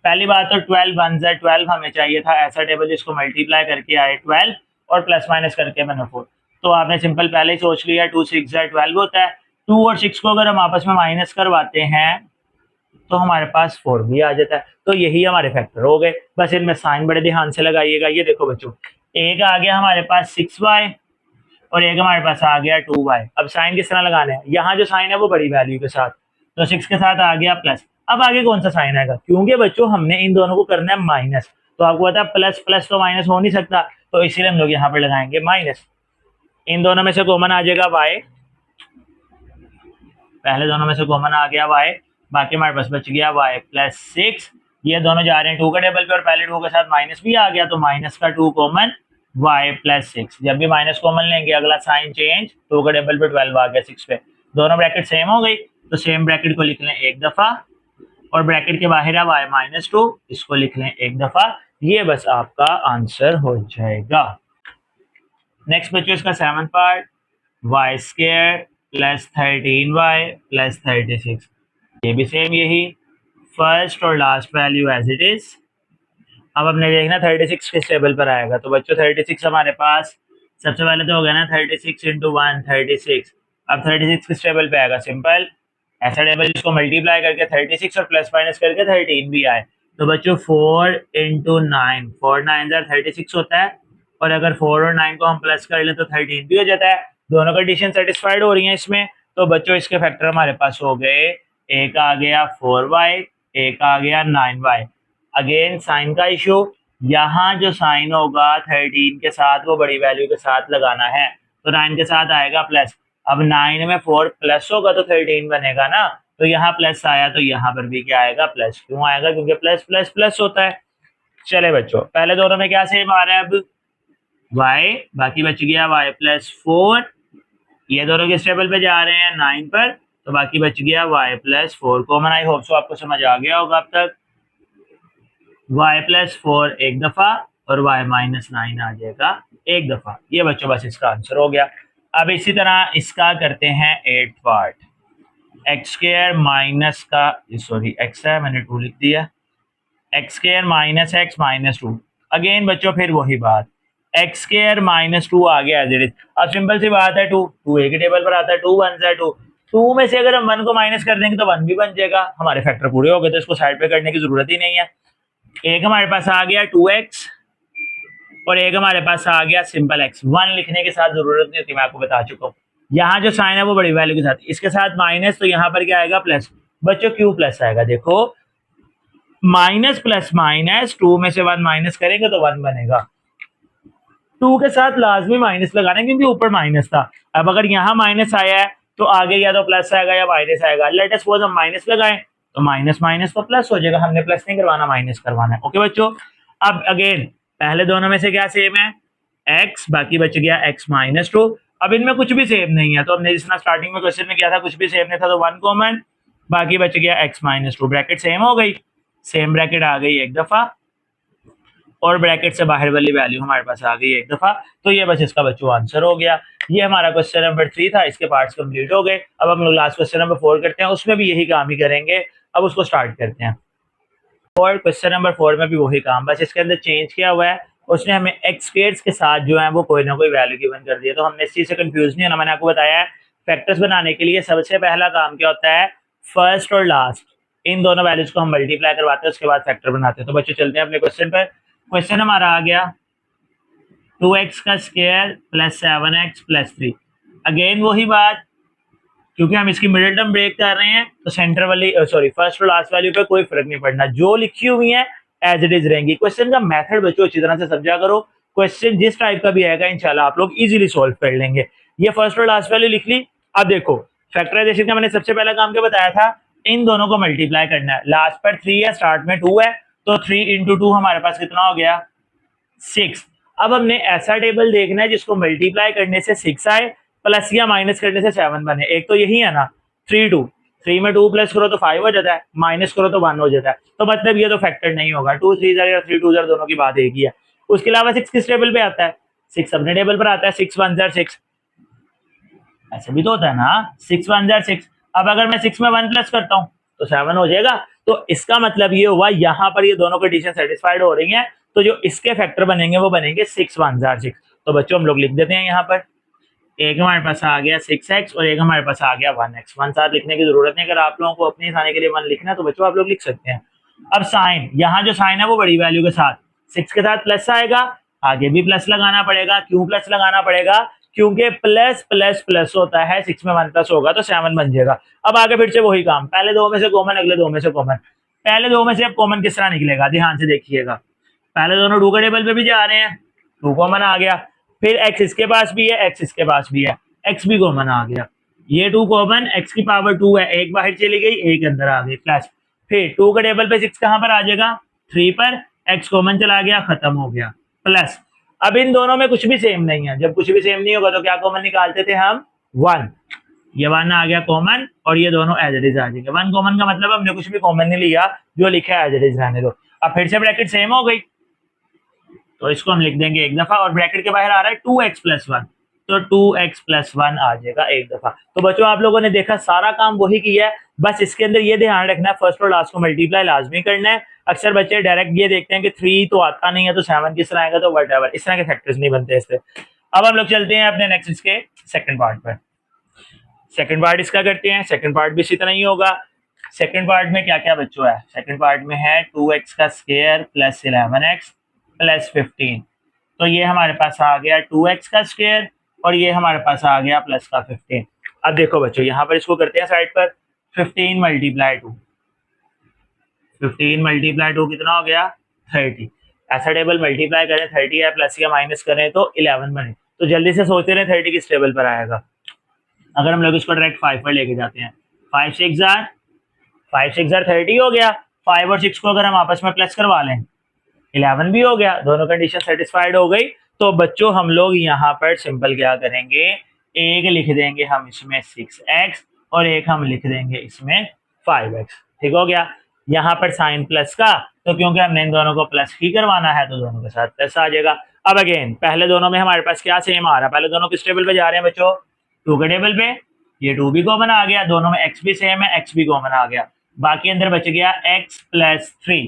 पहली बात तो 12 1 12 हमें चाहिए था ऐसा टेबल जिसको मल्टीप्लाई करके आए 12 और प्लस माइनस करके बने 4। तो आपने सिंपल पहले ही सोच लिया 2 6 12 होता है। 2 और 6 को अगर हम आपस में माइनस करवाते हैं तो हमारे पास 4 भी आ जाता है। तो यही हमारे फैक्टर हो गए। बस इनमें साइन बड़े ध्यान से लगाइएगा। ये देखो बच्चों, एक आ गया हमारे पास 6y और एक हमारे पास आ गया 2y। अब साइन किस तरह लगाना है, यहाँ जो साइन है वो बड़ी वैल्यू के साथ, तो 6 के साथ आ गया प्लस। अब आगे कौन सा साइन आएगा, क्योंकि बच्चों हमने इन दोनों को करना है माइनस, तो आपको पता है प्लस प्लस तो माइनस हो नहीं सकता, तो इसीलिए हम लोग यहाँ पर लगाएंगे माइनस। इन दोनों में से कॉमन आ जाएगा y, पहले दोनों में से कॉमन आ गया y, बाकी हमारे पास बच गया y +6। ये दोनों जा रहे हैं 2 के टेबल पे और पहले 2 के साथ माइनस भी आ गया, तो माइनस का 2 कॉमन, y +6। जब भी माइनस कॉमन लेंगे अगला साइन चेंज, 2 के टेबल पे 12 आ गया 6 पे, दोनों ब्रैकेट सेम हो गई, तो सेम ब्रैकेट को लिख लें एक दफा और ब्रैकेट के बाहर है y -2, इसको लिख लें एक दफा। ये बस आपका आंसर हो जाएगा। नेक्स्ट बच्चों इसका 7th पार्ट, y² + 13y + 36। ये भी सेम यही, फर्स्ट और last value as it is. अब हमने देखना 36 किस टेबल पर आएगा। तो बच्चों 36 हमारे पास सबसे पहले तो हो गया ना 36 × 1 36। अब 36 किस टेबल पे आएगा, सिंपल ऐसा टेबल जिसको मल्टीप्लाई करके 36 और प्लस माइनस करके 13 भी आए। तो बच्चों 4 × 9, 4 9 36 होता है, और अगर 4 और 9 को हम प्लस कर लें तो 13 भी हो जाता है। दोनों कंडीशन सेटिस्फाइड हो रही हैं इसमें। तो बच्चों इसके फैक्टर हमारे पास हो गए, एक आ गया 4y, एक आ गया 9y। अगेन साइन का इशू, यहाँ जो साइन होगा 13 के साथ वो बड़ी वैल्यू के साथ लगाना है, तो 9 के साथ आएगा प्लस। अब 9 में 4 प्लस होगा तो 13 बनेगा ना, तो यहाँ प्लस आया तो यहाँ पर भी क्या आएगा, प्लस। क्यों आएगा, क्योंकि प्लस प्लस प्लस होता है। चले बच्चों, पहले दोनों में क्या सेम आ रहा है, अब y, बाकी बच गया y +4। ये दोनों किस टेबल पे जा रहे हैं, 9 पर, तो बाकी बच गया y +4 common. I hope so आपको समझ आ गया होगा अब तक। y +4 एक दफा और y -9 आ जाएगा एक दफा। ये बच्चों बस इसका आंसर हो गया। अब इसी तरह इसका करते हैं 8th पार्ट, x² माइनस का, सॉरी x है मैंने 2 लिख दिया, x² - x -2। अगेन बच्चों फिर वही बात, x² -2 आ गया एज इट इज। अब सिंपल सी बात है, 2 एक ही टेबल पर आता है, 2 1 2, 2 में से अगर हम 1 को माइनस कर देंगे तो 1 भी बन जाएगा। हमारे फैक्टर पूरे हो गए, तो इसको साइड पे करने की जरूरत ही नहीं है। एक हमारे पास आ गया 2x और एक हमारे पास आ गया सिंपल एक्स। 1 लिखने के साथ जरूरत नहीं होती, मैं आपको बता चुका हूँ। यहाँ जो साइन है वो बड़ी वैल्यू के साथ, इसके साथ माइनस, तो यहाँ पर क्या आएगा प्लस। बच्चों क्यों प्लस आएगा, देखो माइनस प्लस माइनस, 2 में से 1 माइनस करेंगे तो 1 बनेगा। 2 के साथ लाजमी माइनस लगाना क्योंकि ऊपर माइनस था। अब अगर यहाँ माइनस आया है तो आगे या तो प्लस आएगा या माइनस आएगा। लेट अस सपोज हम माइनस लगाएं तो माइनस माइनस तो प्लस हो जाएगा, हमने प्लस नहीं करवाना माइनस करवाना है। ओके बच्चों, अब अगेन पहले दोनों में से क्या सेम है, x, बाकी बच गया x माइनस 2। अब इनमें कुछ भी सेम नहीं है, तो हमने जितना स्टार्टिंग में क्वेश्चन में किया था कुछ भी सेम नहीं था, तो 1 कॉमन, बाकी बच गया x माइनस 2, ब्रैकेट सेम हो गई, सेम ब्रैकेट आ गई एक दफा, और ब्रैकेट से बाहर वाली वैल्यू हमारे पास आ गई एक दफा। तो ये बस इसका बच्चों आंसर हो गया। ये हमारा क्वेश्चन नंबर 3 था, इसके पार्ट्स कंप्लीट हो गए। अब हम लोग लास्ट क्वेश्चन नंबर 4 करते हैं, उसमें भी यही काम ही करेंगे। अब उसको स्टार्ट करते हैं। और क्वेश्चन नंबर 4 में भी वही काम, बस इसके अंदर चेंज किया हुआ है, उसने हमें एक्स स्क्वायर्स के साथ जो है वो कोई ना कोई वैल्यू गिवन कर दिया। तो हमने इस चीज से कंफ्यूज नहीं होना। मैंने आपको बताया है फैक्टर्स बनाने के लिए सबसे पहला काम क्या होता है, फर्स्ट और लास्ट इन दोनों वैल्यूज को हम मल्टीप्लाई करवाते हैं, उसके बाद फैक्टर बनाते हैं। तो बच्चों चलते हैं अपने क्वेश्चन पर। क्वेश्चन हमारा आ गया 2x का square plus 7x plus 3। Again वही बात, क्योंकि हम इसकी मिडिल टर्म ब्रेक कर रहे हैं तो सेंटर वाली सॉरी फर्स्ट और लास्ट वैल्यू पे कोई फर्क नहीं पड़ना, जो लिखी हुई है एज इट इज रहेंगी। क्वेश्चन का मेथड बच्चों अच्छी तरह से समझा करो, क्वेश्चन जिस टाइप का भी आएगा इंशाल्लाह आप लोग इजीली सॉल्व कर लेंगे। ये फर्स्ट और लास्ट वैल्यू लिख ली। अब देखो फैक्टराइजेशन का मैंने सबसे पहला काम क्या बताया था, इन दोनों को मल्टीप्लाई करना है। लास्ट पर 3 है, स्टार्ट में 2 है, तो 3 इंटू 2 हमारे पास कितना हो गया 6। अब हमने ऐसा टेबल देखना है जिसको मल्टीप्लाई करने से 6 आए, प्लस या माइनस करने से 7 बने। एक तो यही है ना 3 2, 3 में 2 प्लस करो तो 5 हो जाता है, माइनस करो तो 1 हो जाता है। तो मतलब ये तो फैक्टर नहीं होगा, 2 3 या 3 2 दोनों की बात एक ही है। उसके अलावा 6 किस टेबल पे आता है, 6 अपने टेबल पर आता है, 6 1 6, ऐसे भी तो होता है ना, 6 1 6। अब अगर मैं 6 में 1 प्लस करता हूँ तो 7 हो जाएगा। तो इसका मतलब ये हुआ यहाँ पर ये दोनों कंडीशन सेटिस्फाइड हो रही हैं, तो जो इसके फैक्टर बनेंगे वो बनेंगे 6 1 6। तो बच्चों हम लोग लिख देते हैं यहाँ पर, एक हमारे पास आ गया 6x और एक हमारे पास आ गया 1x। 1 साथ लिखने की जरूरत नहीं, अगर आप लोगों को अपनी आसानी के लिए 1 लिखना है तो बच्चों आप लोग लिख सकते हैं। अब साइन, यहाँ जो साइन है वो बड़ी वैल्यू के साथ, 6 के साथ प्लस आएगा, आगे भी प्लस लगाना पड़ेगा। क्यों प्लस लगाना पड़ेगा, क्योंकि प्लस प्लस प्लस होता है, 6 में 1 प्लस होगा तो 7 बन जाएगा। अब आगे फिर से वही काम, पहले दो में से कॉमन, अगले दो में से कॉमन। पहले दो में से अब कॉमन किस तरह निकलेगा, ध्यान से देखिएगा। पहले दोनों 2 के टेबल पे भी जा रहे हैं, 2 कॉमन आ गया, फिर x इसके पास भी है, x इसके पास भी है, x भी कॉमन आ गया। ये 2 कॉमन, x की पावर 2 है, एक बाहर चली गई, एक अंदर आ गई, प्लस फिर 2 के टेबल पे 6 कहां पर आ जाएगा 3 पर, x कॉमन चला गया, खत्म हो गया, प्लस। अब इन दोनों में कुछ भी सेम नहीं है, जब कुछ भी सेम नहीं होगा तो क्या कॉमन निकालते थे हम 1। ये 1 आ गया कॉमन और ये दोनों एज इट इज आ जाएंगे। 1 कॉमन का मतलब हमने कुछ भी कॉमन नहीं लिया, जो लिखा है एज इट इज रहने दो। अब फिर से ब्रैकेट सेम हो गई तो इसको हम लिख देंगे एक दफा, और ब्रैकेट के बाहर आ रहा है 2x प्लस 1, तो 2x प्लस 1 आ जाएगा एक दफा। तो बच्चों आप लोगों ने देखा सारा काम वही किया है, बस इसके अंदर ये ध्यान रखना है फर्स्ट और लास्ट को मल्टीप्लाई लाजमी करना है। अक्सर बच्चे डायरेक्ट ये देखते हैं कि 3 तो आता नहीं है तो 7 किस तरह आएगा, तो वट एवर, इस तरह के फैक्टर्स नहीं बनते इससे। अब हम लोग चलते हैं अपने नेक्स्ट इसके सेकंड पार्ट पर। सेकंड पार्ट इसका करते हैं, सेकंड पार्ट भी इसी तरह ही होगा। सेकंड पार्ट में क्या क्या बच्चों है, सेकंड पार्ट में है 2x का स्क्वायर प्लस 11x प्लस 15। तो ये हमारे पास आ गया 2x का स्क्वायर और ये हमारे पास आ गया प्लस का 15। अब देखो बच्चों यहाँ पर इसको करते हैं साइड पर, 15 मल्टीप्लाई 2, 15 मल्टीप्लाई 2 कितना हो गया 30। ऐसा टेबल मल्टीप्लाई करें 30 है, प्लस या माइनस करें तो 11 बने। तो जल्दी से सोचते रहे 30 किस टेबल पर आएगा। अगर हम लोग इसको डायरेक्ट 5 पर लेके जाते हैं, 5 6 जार 30 हो गया। 5 और 6 को अगर हम आपस में प्लस करवा लें 11 भी हो गया, दोनों कंडीशन सेटिस्फाइड हो गई। तो बच्चों हम लोग यहाँ पर सिंपल क्या करेंगे, एक लिख देंगे हम इसमें 6x और एक हम लिख देंगे इसमें 5x। ठीक हो गया। यहाँ पर साइन प्लस का, तो क्योंकि हमने इन दोनों को प्लस ही करवाना है तो दोनों के साथ प्लस आ जाएगा। अब अगेन पहले दोनों में हमारे पास क्या सेम आ रहा है, पहले दोनों किस टेबल पे जा रहे हैं बच्चों 2 के टेबल पे, ये 2 भी कॉमन आ गया, दोनों में x भी सेम है, x भी कॉमन आ गया, बाकी अंदर बच गया x प्लस 3।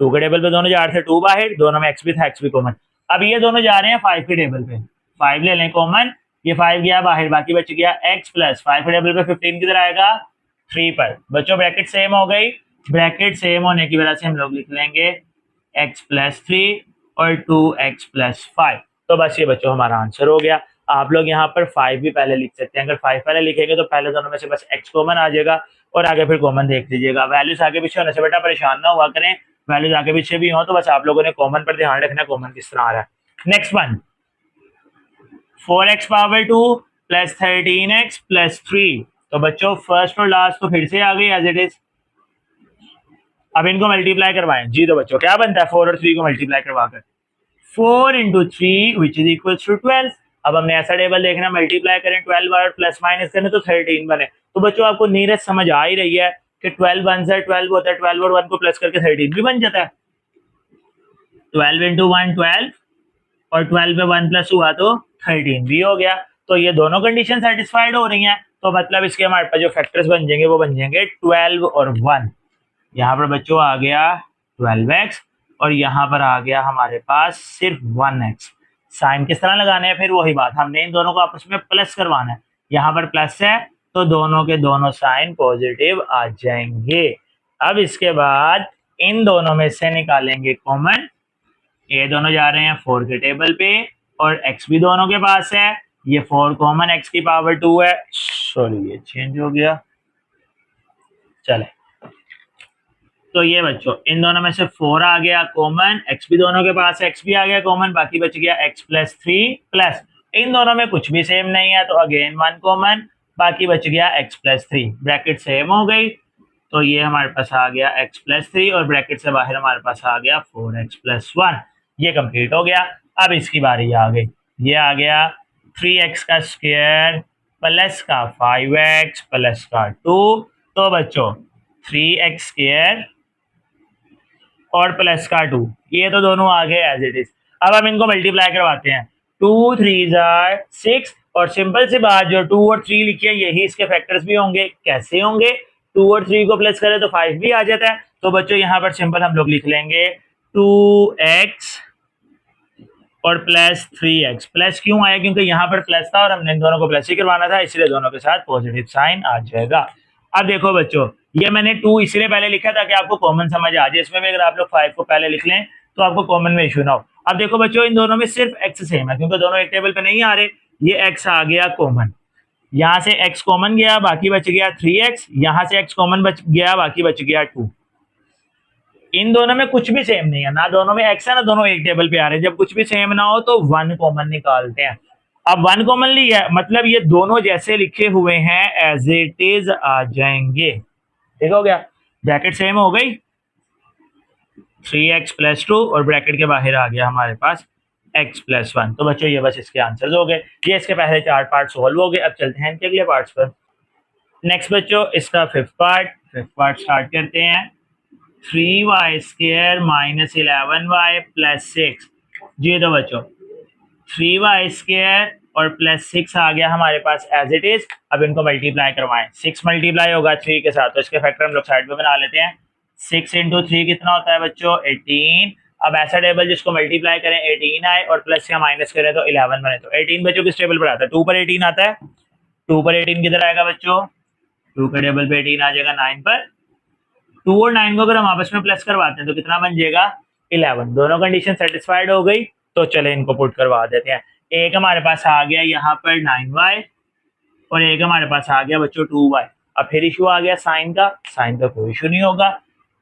2 के टेबल पे दोनों जा रहे थे 2 बाहर, दोनों में x भी था, x भी कॉमन। अब ये दोनों जा रहे हैं 5 के टेबल पे, 5 ले लें कॉमन, ये 5 गया बाहर, बाकी बच गया x प्लस 5 के टेबल पे 15 किधर आएगा 3 पर। बच्चों ब्रैकेट सेम हो गई, ब्रैकेट सेम होने की वजह से हम लोग लिख लेंगे x प्लस 3 और 2x+5। तो बस ये बच्चों हमारा आंसर हो गया। आप लोग यहाँ पर 5 भी पहले लिख सकते हैं। अगर 5 पहले लिखेंगे तो पहले दोनों में से बस x कॉमन आ जाएगा और आगे फिर कॉमन देख लीजिएगा। वैल्यूज आगे पीछे होने से बेटा परेशान ना हुआ करें, वैल्यूज आगे पीछे भी हो तो बस आप लोगों ने कॉमन पर ध्यान रखना, कॉमन किस तरह आ रहा है। Next one, 4x⁻² plus 13x plus 3। तो बच्चों फर्स्ट और लास्ट तो फिर से आ गई एज इट इज। अब इनको मल्टीप्लाई करवाएं जी। तो बच्चों क्या बनता है 4 और 3 को मल्टीप्लाई करवाकर 4 into 3 which is equal to 12। अब हमने ऐसा टेबल देखना, मल्टीप्लाई करें 12 और प्लस माइनस करें तो 13 बने। तो बच्चों आपको नीरज समझ आ ही रही है कि 12 1 से 12 होता है, 12 और 1 को प्लस करके 13 भी बन जाता है। 12 इंटू 1 12 और 12 में 1 प्लस हुआ तो 13 भी हो गया। तो ये दोनों कंडीशन सेटिस्फाइड हो रही हैं। तो मतलब इसके हमारे पास जो फैक्टर्स बन जाएंगे वो बन जाएंगे 12 और 1। यहाँ पर बच्चों आ गया 12x और यहाँ पर आ गया हमारे पास सिर्फ 1x। साइन किस तरह लगाने हैं, फिर वही बात, हमने इन दोनों को आपस में प्लस करवाना है। यहाँ पर प्लस है तो दोनों के दोनों साइन पॉजिटिव आ जाएंगे। अब इसके बाद इन दोनों में से निकालेंगे कॉमन। ये दोनों जा रहे हैं 4 के टेबल पे और x भी दोनों के पास है। ये 4 कॉमन x की पावर 2 है। सॉरी ये चेंज हो गया, चले। तो ये बच्चों इन दोनों में से 4 आ गया कॉमन, x भी दोनों के पास है, x भी आ गया कॉमन, बाकी बच गया x+3 प्लस इन दोनों में कुछ भी सेम नहीं है तो अगेन 1 कॉमन, बाकी बच गया x+3। ब्रैकेट सेम हो गई तो ये हमारे पास आ गया x+3 और ब्रैकेट से बाहर हमारे पास आ गया 4x+1। ये कंप्लीट हो गया। अब इसकी बारी आ गई, ये आ गया 3x का स्क्वायर प्लस का 5x प्लस का 2। तो बच्चों 3x स्क्वायर और प्लस का 2, ये तो दोनों आ गए एज इट इज। अब हम इनको मल्टीप्लाई करवाते हैं। 2 3 6 और सिंपल सी बात, जो 2 और 3 लिखी है यही इसके फैक्टर्स भी होंगे। कैसे होंगे, 2 और 3 को प्लस करें तो 5 भी आ जाता है। तो बच्चों यहाँ पर सिंपल हम लोग लिख लेंगे 2x और प्लस 3x। प्लस क्यों आया, क्योंकि यहाँ पर प्लस था और हमने इन दोनों को प्लस ही करवाना था, इसलिए दोनों के साथ पॉजिटिव साइन आ जाएगा। अब देखो बच्चों, ये मैंने 2 इसलिए पहले लिखा ताकि आपको कॉमन समझ आ जाए। इसमें भी अगर आप लोग 5 को पहले लिख लें तो आपको कॉमन में इशू ना हो। अब देखो बच्चों, इन दोनों में सिर्फ x सेम है क्योंकि दोनों एक टेबल पे नहीं आ रहे। ये x आ गया कॉमन, यहाँ से x कॉमन गया, बाकी बच गया 3x, यहाँ से x कॉमन बच गया, बाकी बच गया 2। इन दोनों में कुछ भी सेम नहीं है, ना दोनों में x है ना दोनों एक टेबल पे आ रहे हैं। जब कुछ भी सेम ना हो तो 1 कॉमन निकालते हैं। अब 1 कॉमन लिया है मतलब ये दोनों जैसे लिखे हुए हैं एज इट इज आ जाएंगे। ठीक हो गया, ब्रैकेट सेम हो गई 3x+2 और ब्रैकेट के बाहर आ गया हमारे पास x+1। तो बच्चों ये बस इसके आंसर्स हो गए। ये इसके पहले 4 पार्ट सॉल्व हो गए। अब चलते हैं इनके अगले पार्ट्स पर। नेक्स्ट बच्चों इसका फिफ्थ पार्ट स्टार्ट करते हैं। 3y² minus 11y plus 6। जी तो बच्चों 3y² और प्लस 6 आ गया हमारे पास एज इट इज। अब इनको मल्टीप्लाई करवाएं। 6 मल्टीप्लाई होगा 3 के साथ तो इसके फैक्टर हम लोग साइड में बना लेते हैं। 6 इंटू 3 कितना होता है बच्चों 18। अब ऐसा टेबल जिसको मल्टीप्लाई करें 18 आए और प्लस या माइनस करें तो 11 बने। तो 18 बच्चों किस टेबल पर आता है, 2 पर 18 आता है। 2 पर 18 किधर आएगा बच्चों, 2 के टेबल पे 18 आ जाएगा 9 पर। 2 और 9 को अगर हम आपस में प्लस करवाते हैं तो कितना बन जाएगा 11। दोनों कंडीशन सेटिस्फाइड हो गई तो चले इनको पुट करवा देते हैं। एक हमारे पास आ गया यहाँ पर 9y और एक हमारे पास आ गया बच्चों 2y। अब फिर इशू आ गया साइन का, साइन का कोई इशू नहीं होगा।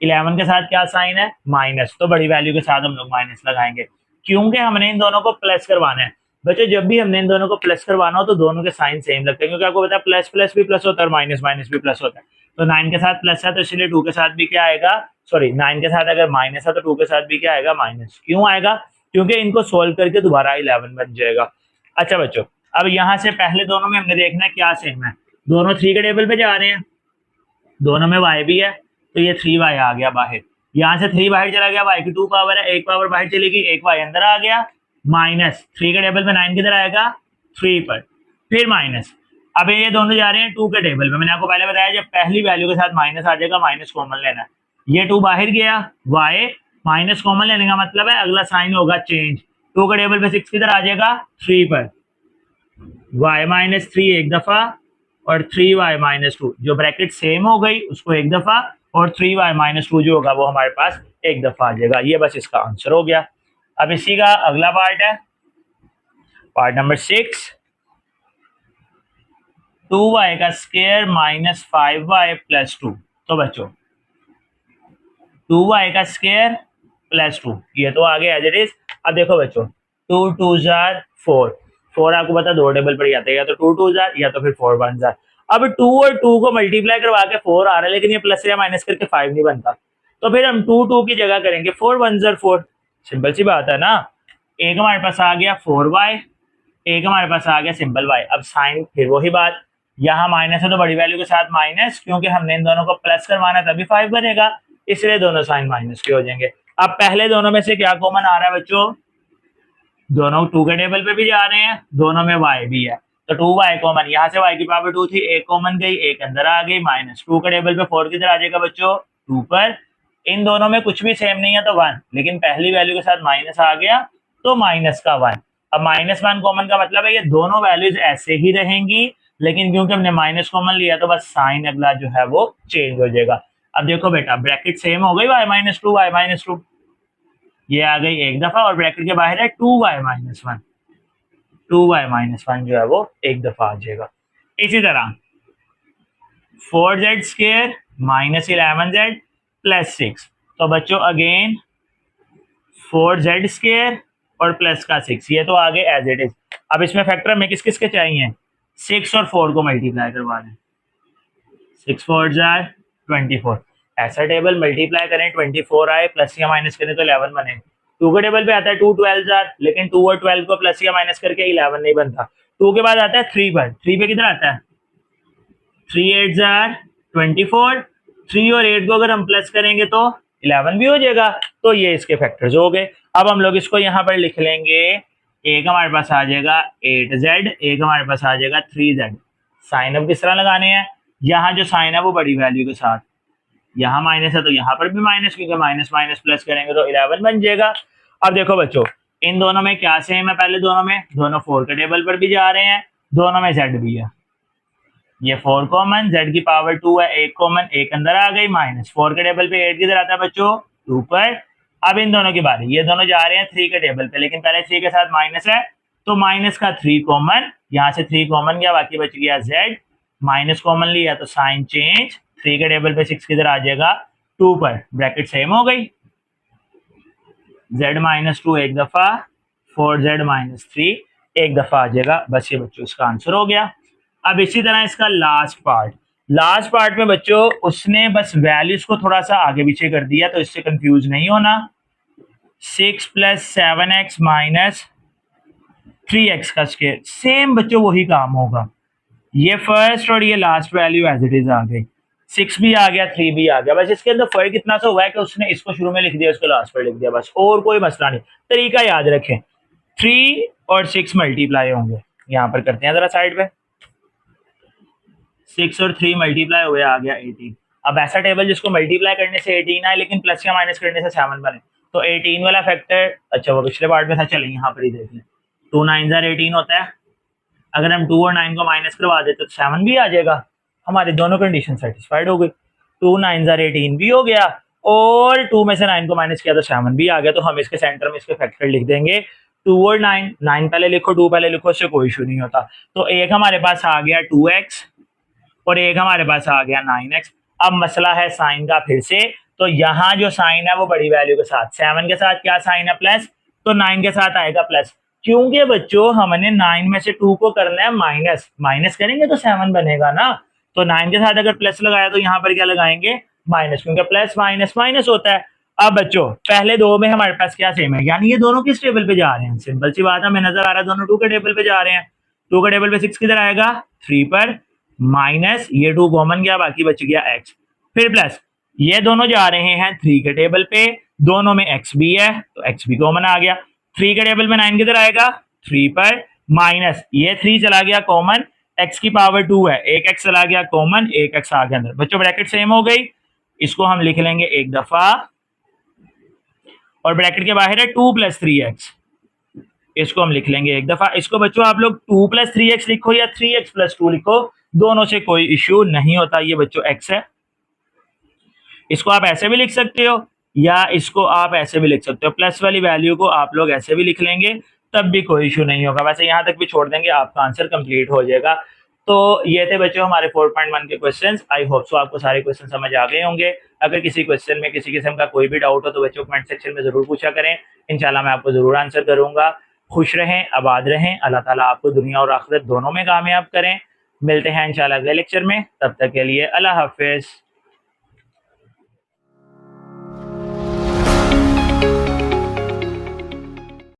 11 के साथ क्या साइन है माइनस, तो बड़ी वैल्यू के साथ हम लोग माइनस लगाएंगे क्योंकि हमने इन दोनों को प्लस करवाना है। बच्चों जब भी हमने इन दोनों को प्लस करवाना हो तो दोनों के साइन सेम लगते हैं क्योंकि आपको पता है प्लस प्लस भी प्लस होता है और माइनस माइनस भी प्लस होता है। तो 9 के साथ प्लस है तो इसलिए 2 के साथ भी क्या आएगा, सॉरी 9 के साथ अगर माइनस है तो 2 के साथ भी क्या आएगा माइनस। क्यों आएगा, क्योंकि इनको सोल्व करके दोबारा 11 बन जाएगा। अच्छा बच्चों अब यहाँ से पहले दोनों में हमने देखना है क्या सेम है। दोनों 3 के टेबल पे जा रहे हैं, दोनों में y भी है तो ये 3y आ गया बाहर। यहाँ से 3 बाहर चला गया, y की 2 पावर है, एक पावर बाहर चलेगी, एक y अंदर आ गया। माइनस 3 के टेबल पे 9 किधर आएगा 3 पर, फिर माइनस। अब ये दोनों जा रहे हैं 2 के टेबल पे। मैंने आपको पहले बताया जब पहली वैल्यू के साथ माइनस आ जाएगा माइनस कॉमन लेना है। ये 2 बाहर गया, y माइनस कॉमन लेने का मतलब है अगला साइन होगा चेंज। 2 के टेबल पे 6 किधर आ जाएगा 3 पर, y-3 एक दफा और 3y-2 जो ब्रैकेट सेम हो गई उसको एक दफा और 3y-2 जो होगा वो हमारे पास एक दफा आ जाएगा। ये बस इसका आंसर हो गया। अब इसी का अगला पार्ट है, पार्ट नंबर 6, 2y का स्क्वायर माइनस 5y प्लस 2। तो बच्चों 2y का स्क्वायर प्लस 2, ये तो आगे एज इट इज। अब देखो बच्चों, 2 2 जार 4, 4 आपको पता दो टेबल पर ही आता है, या तो 2 2 जार या तो फिर 4 1 जार। अब 2 और 2 को मल्टीप्लाई करवा के 4 आ रहा है, लेकिन ये प्लस या माइनस करके 5 नहीं बनता, तो फिर हम 2 2 की जगह करेंगे 4 1 जार 4। सिंपल सी बात है ना। एक हमारे पास आ गया 4y, एक हमारे पास आ गया सिंपल y। अब साइन फिर वही बात, यहाँ माइनस है तो बड़ी वैल्यू के साथ माइनस, क्योंकि हमने इन दोनों को प्लस करवाना तभी 5 बनेगा, इसलिए दोनों साइन माइनस के हो जाएंगे। अब पहले दोनों में से क्या कॉमन आ रहा है बच्चों, दोनों 2 के टेबल पे भी जा रहे हैं, दोनों में y भी है, तो 2y कॉमन, यहाँ से y की पावर 2 थी, एक कॉमन गई, एक अंदर आ गई, माइनस 2 के टेबल पे 4 किधर आ जाएगा बच्चों, 2 पर। इन दोनों में कुछ भी सेम नहीं है तो 1, लेकिन पहली वैल्यू के साथ माइनस आ गया तो माइनस का 1। अब -1 कॉमन का मतलब है ये दोनों वैल्यूज ऐसे ही रहेंगी, लेकिन क्योंकि हमने माइनस कॉमन लिया तो बस साइन अगला जो है वो चेंज हो जाएगा। अब देखो बेटा, ब्रैकेट सेम हो गई, y माइनस 2 y माइनस 2, ये आ गई एक दफा, और ब्रैकेट के बाहर है 2y माइनस 1, 2y माइनस 1 जो है वो एक दफा आ जाएगा। इसी तरह 4z square minus 11z plus 6, तो बच्चों अगेन 4z स्क्वायर और प्लस का 6, ये तो आगे एज इट इज। अब इसमें फैक्टर में किस किस के चाहिए, 6 और 4 को मल्टीप्लाई करवा लें, 6 4 जार 24, ऐसा टेबल मल्टीप्लाई करें 24 आए, प्लस या माइनस करें तो 11 बने। 2 के टेबल पे आता है 2 12 जार, लेकिन 2 और 12 को प्लस या माइनस करके 11 नहीं बनता। 2 के बाद आता है 3 पर, 3 पे किधर आता है, 3 8 जार 24, 3 और 8 को अगर हम प्लस करेंगे तो 11 भी हो जाएगा। तो ये इसके फैक्टर्स हो गए। अब हम लोग इसको यहाँ पर लिख लेंगे, एक हमारे पास आ जाएगा 8z, एक हमारे पास आ जाएगा 3z। साइन अब किस तरह लगाने हैं, यहाँ जो साइन है वो बड़ी वैल्यू के साथ, यहाँ माइनस है तो यहाँ पर भी माइनस, क्योंकि माइनस माइनस प्लस करेंगे तो 11 बन जाएगा। अब देखो बच्चों, इन दोनों में क्या सेम है, पहले दोनों में, दोनों 4 के टेबल पर भी जा रहे हैं, दोनों में z भी है, ये 4 कॉमन, z की पावर 2 है, एक कॉमन, एक अंदर आ गई, माइनस 4 के टेबल पे 8 किधर आता है बच्चों, 2 पर। अब इन दोनों की बारी, ये दोनों जा रहे हैं 3 के टेबल पे, लेकिन पहले 3 के साथ माइनस है तो माइनस का 3 कॉमन, यहाँ से 3 कॉमन गया, बाकी बच गया z, माइनस कॉमन लिया तो साइन चेंज, 3 के टेबल पे 6 किधर आ जाएगा, 2 पर, ब्रैकेट सेम हो गई, z माइनस 2 एक दफा, 4z माइनस 3 एक दफा आ जाएगा। बस ये बच्चों इसका आंसर हो गया। अब इसी तरह इसका लास्ट पार्ट में बच्चों उसने बस वैल्यूज को थोड़ा सा आगे पीछे कर दिया, तो इससे कंफ्यूज नहीं होना। 6 प्लस 7x माइनस 3x का स्क्वायर, सेम बच्चों वही काम होगा, ये फर्स्ट और ये last value as it is आ गई, 6 भी आ गया 3 भी आ गया, बस इसके अंदर फर्क इतना सा हुआ है कि उसने इसको शुरू में लिख दिया, इसको लास्ट पर लिख दिया, बस और कोई मसला नहीं। तरीका याद रखें, 3 और 6 मल्टीप्लाई होंगे, यहाँ पर करते हैं जरा साइड पे, 6 और 3 मल्टीप्लाई हुए आ गया 18। अब ऐसा टेबल जिसको मल्टीप्लाई करने से 18 आए लेकिन प्लस या माइनस करने से 7 बने, तो 18 वाला फैक्टर, अच्छा वो पिछले पार्ट में था, चलें यहाँ पर ही देख लें, 2 9 18 होता है, अगर हम 2 और 9 को माइनस करवा देते तो 7 भी आ जाएगा, हमारी दोनों कंडीशन सेटिस्फाइड हो गई, 2 9 18 भी हो गया, और 2 में से 9 को माइनस किया तो 7 भी आ गया। तो हम इसके सेंटर में इसके फैक्टर लिख देंगे, 2 और 9, 9 पहले लिखो 2 पहले लिखो, उससे कोई इशू नहीं होता। तो एक हमारे पास आ गया 2x और एक हमारे पास आ गया 9x। अब मसला है साइन का फिर से, तो यहाँ जो साइन है वो बड़ी वैल्यू के साथ, 7 के साथ क्या साइन है प्लस, तो 9 के साथ आएगा प्लस, क्योंकि बच्चों हमने 9 में से 2 को करना है माइनस, माइनस करेंगे तो 7 बनेगा ना, तो 9 के साथ अगर प्लस लगाया तो यहाँ पर क्या लगाएंगे माइनस, क्योंकि प्लस माइनस माइनस होता है। अब बच्चों पहले दो में हमारे पास क्या सेम है, यानी ये दोनों किस टेबल पे जा रहे हैं, सिंपल सी बात है, हमें नजर आ रहा है दोनों 2 के टेबल पे जा रहे हैं, 2 के टेबल पे 6 किधर आएगा 3 पर, माइनस ये 2 कॉमन गया, बाकी बच गया x, फिर प्लस ये दोनों जा रहे हैं 3 के टेबल पे, दोनों में x भी है तो x भी कॉमन आ गया, 3 के टेबल में 9 किधर आएगा 3 पर, माइनस ये 3 चला गया कॉमन, x की पावर 2 है, एक x चला गया कॉमन, एक x आ गया अंदर, बच्चों ब्रैकेट सेम हो गई, इसको हम लिख लेंगे एक दफा, और ब्रैकेट के बाहर है 2 प्लस 3x, इसको हम लिख लेंगे एक दफा। इसको बच्चों आप लोग 2 प्लस 3x लिखो या 3x प्लस 2 लिखो, दोनों से कोई इश्यू नहीं होता, ये बच्चों x है, इसको आप ऐसे भी लिख सकते हो या इसको आप ऐसे भी लिख सकते हो, प्लस वाली वैल्यू को आप लोग ऐसे भी लिख लेंगे, तब भी कोई इशू नहीं होगा। वैसे यहाँ तक भी छोड़ देंगे, आपका आंसर कंप्लीट हो जाएगा। तो ये थे बच्चों हमारे 4.1 के क्वेश्चंस। आई होप सो आपको सारे क्वेश्चन समझ आ गए होंगे। अगर किसी क्वेश्चन में किसी किस्म का कोई भी डाउट हो तो बच्चों कमेंट सेक्शन में ज़रूर पूछा करें, इंशाल्लाह मैं आपको ज़रूर आंसर करूँगा। खुश रहें, आबाद रहें, अल्लाह ताला आपको दुनिया और आखिरत दोनों में कामयाब करें। मिलते हैं इंशाल्लाह अगले लेक्चर में, तब तक के लिए अल्लाह हाफिज़।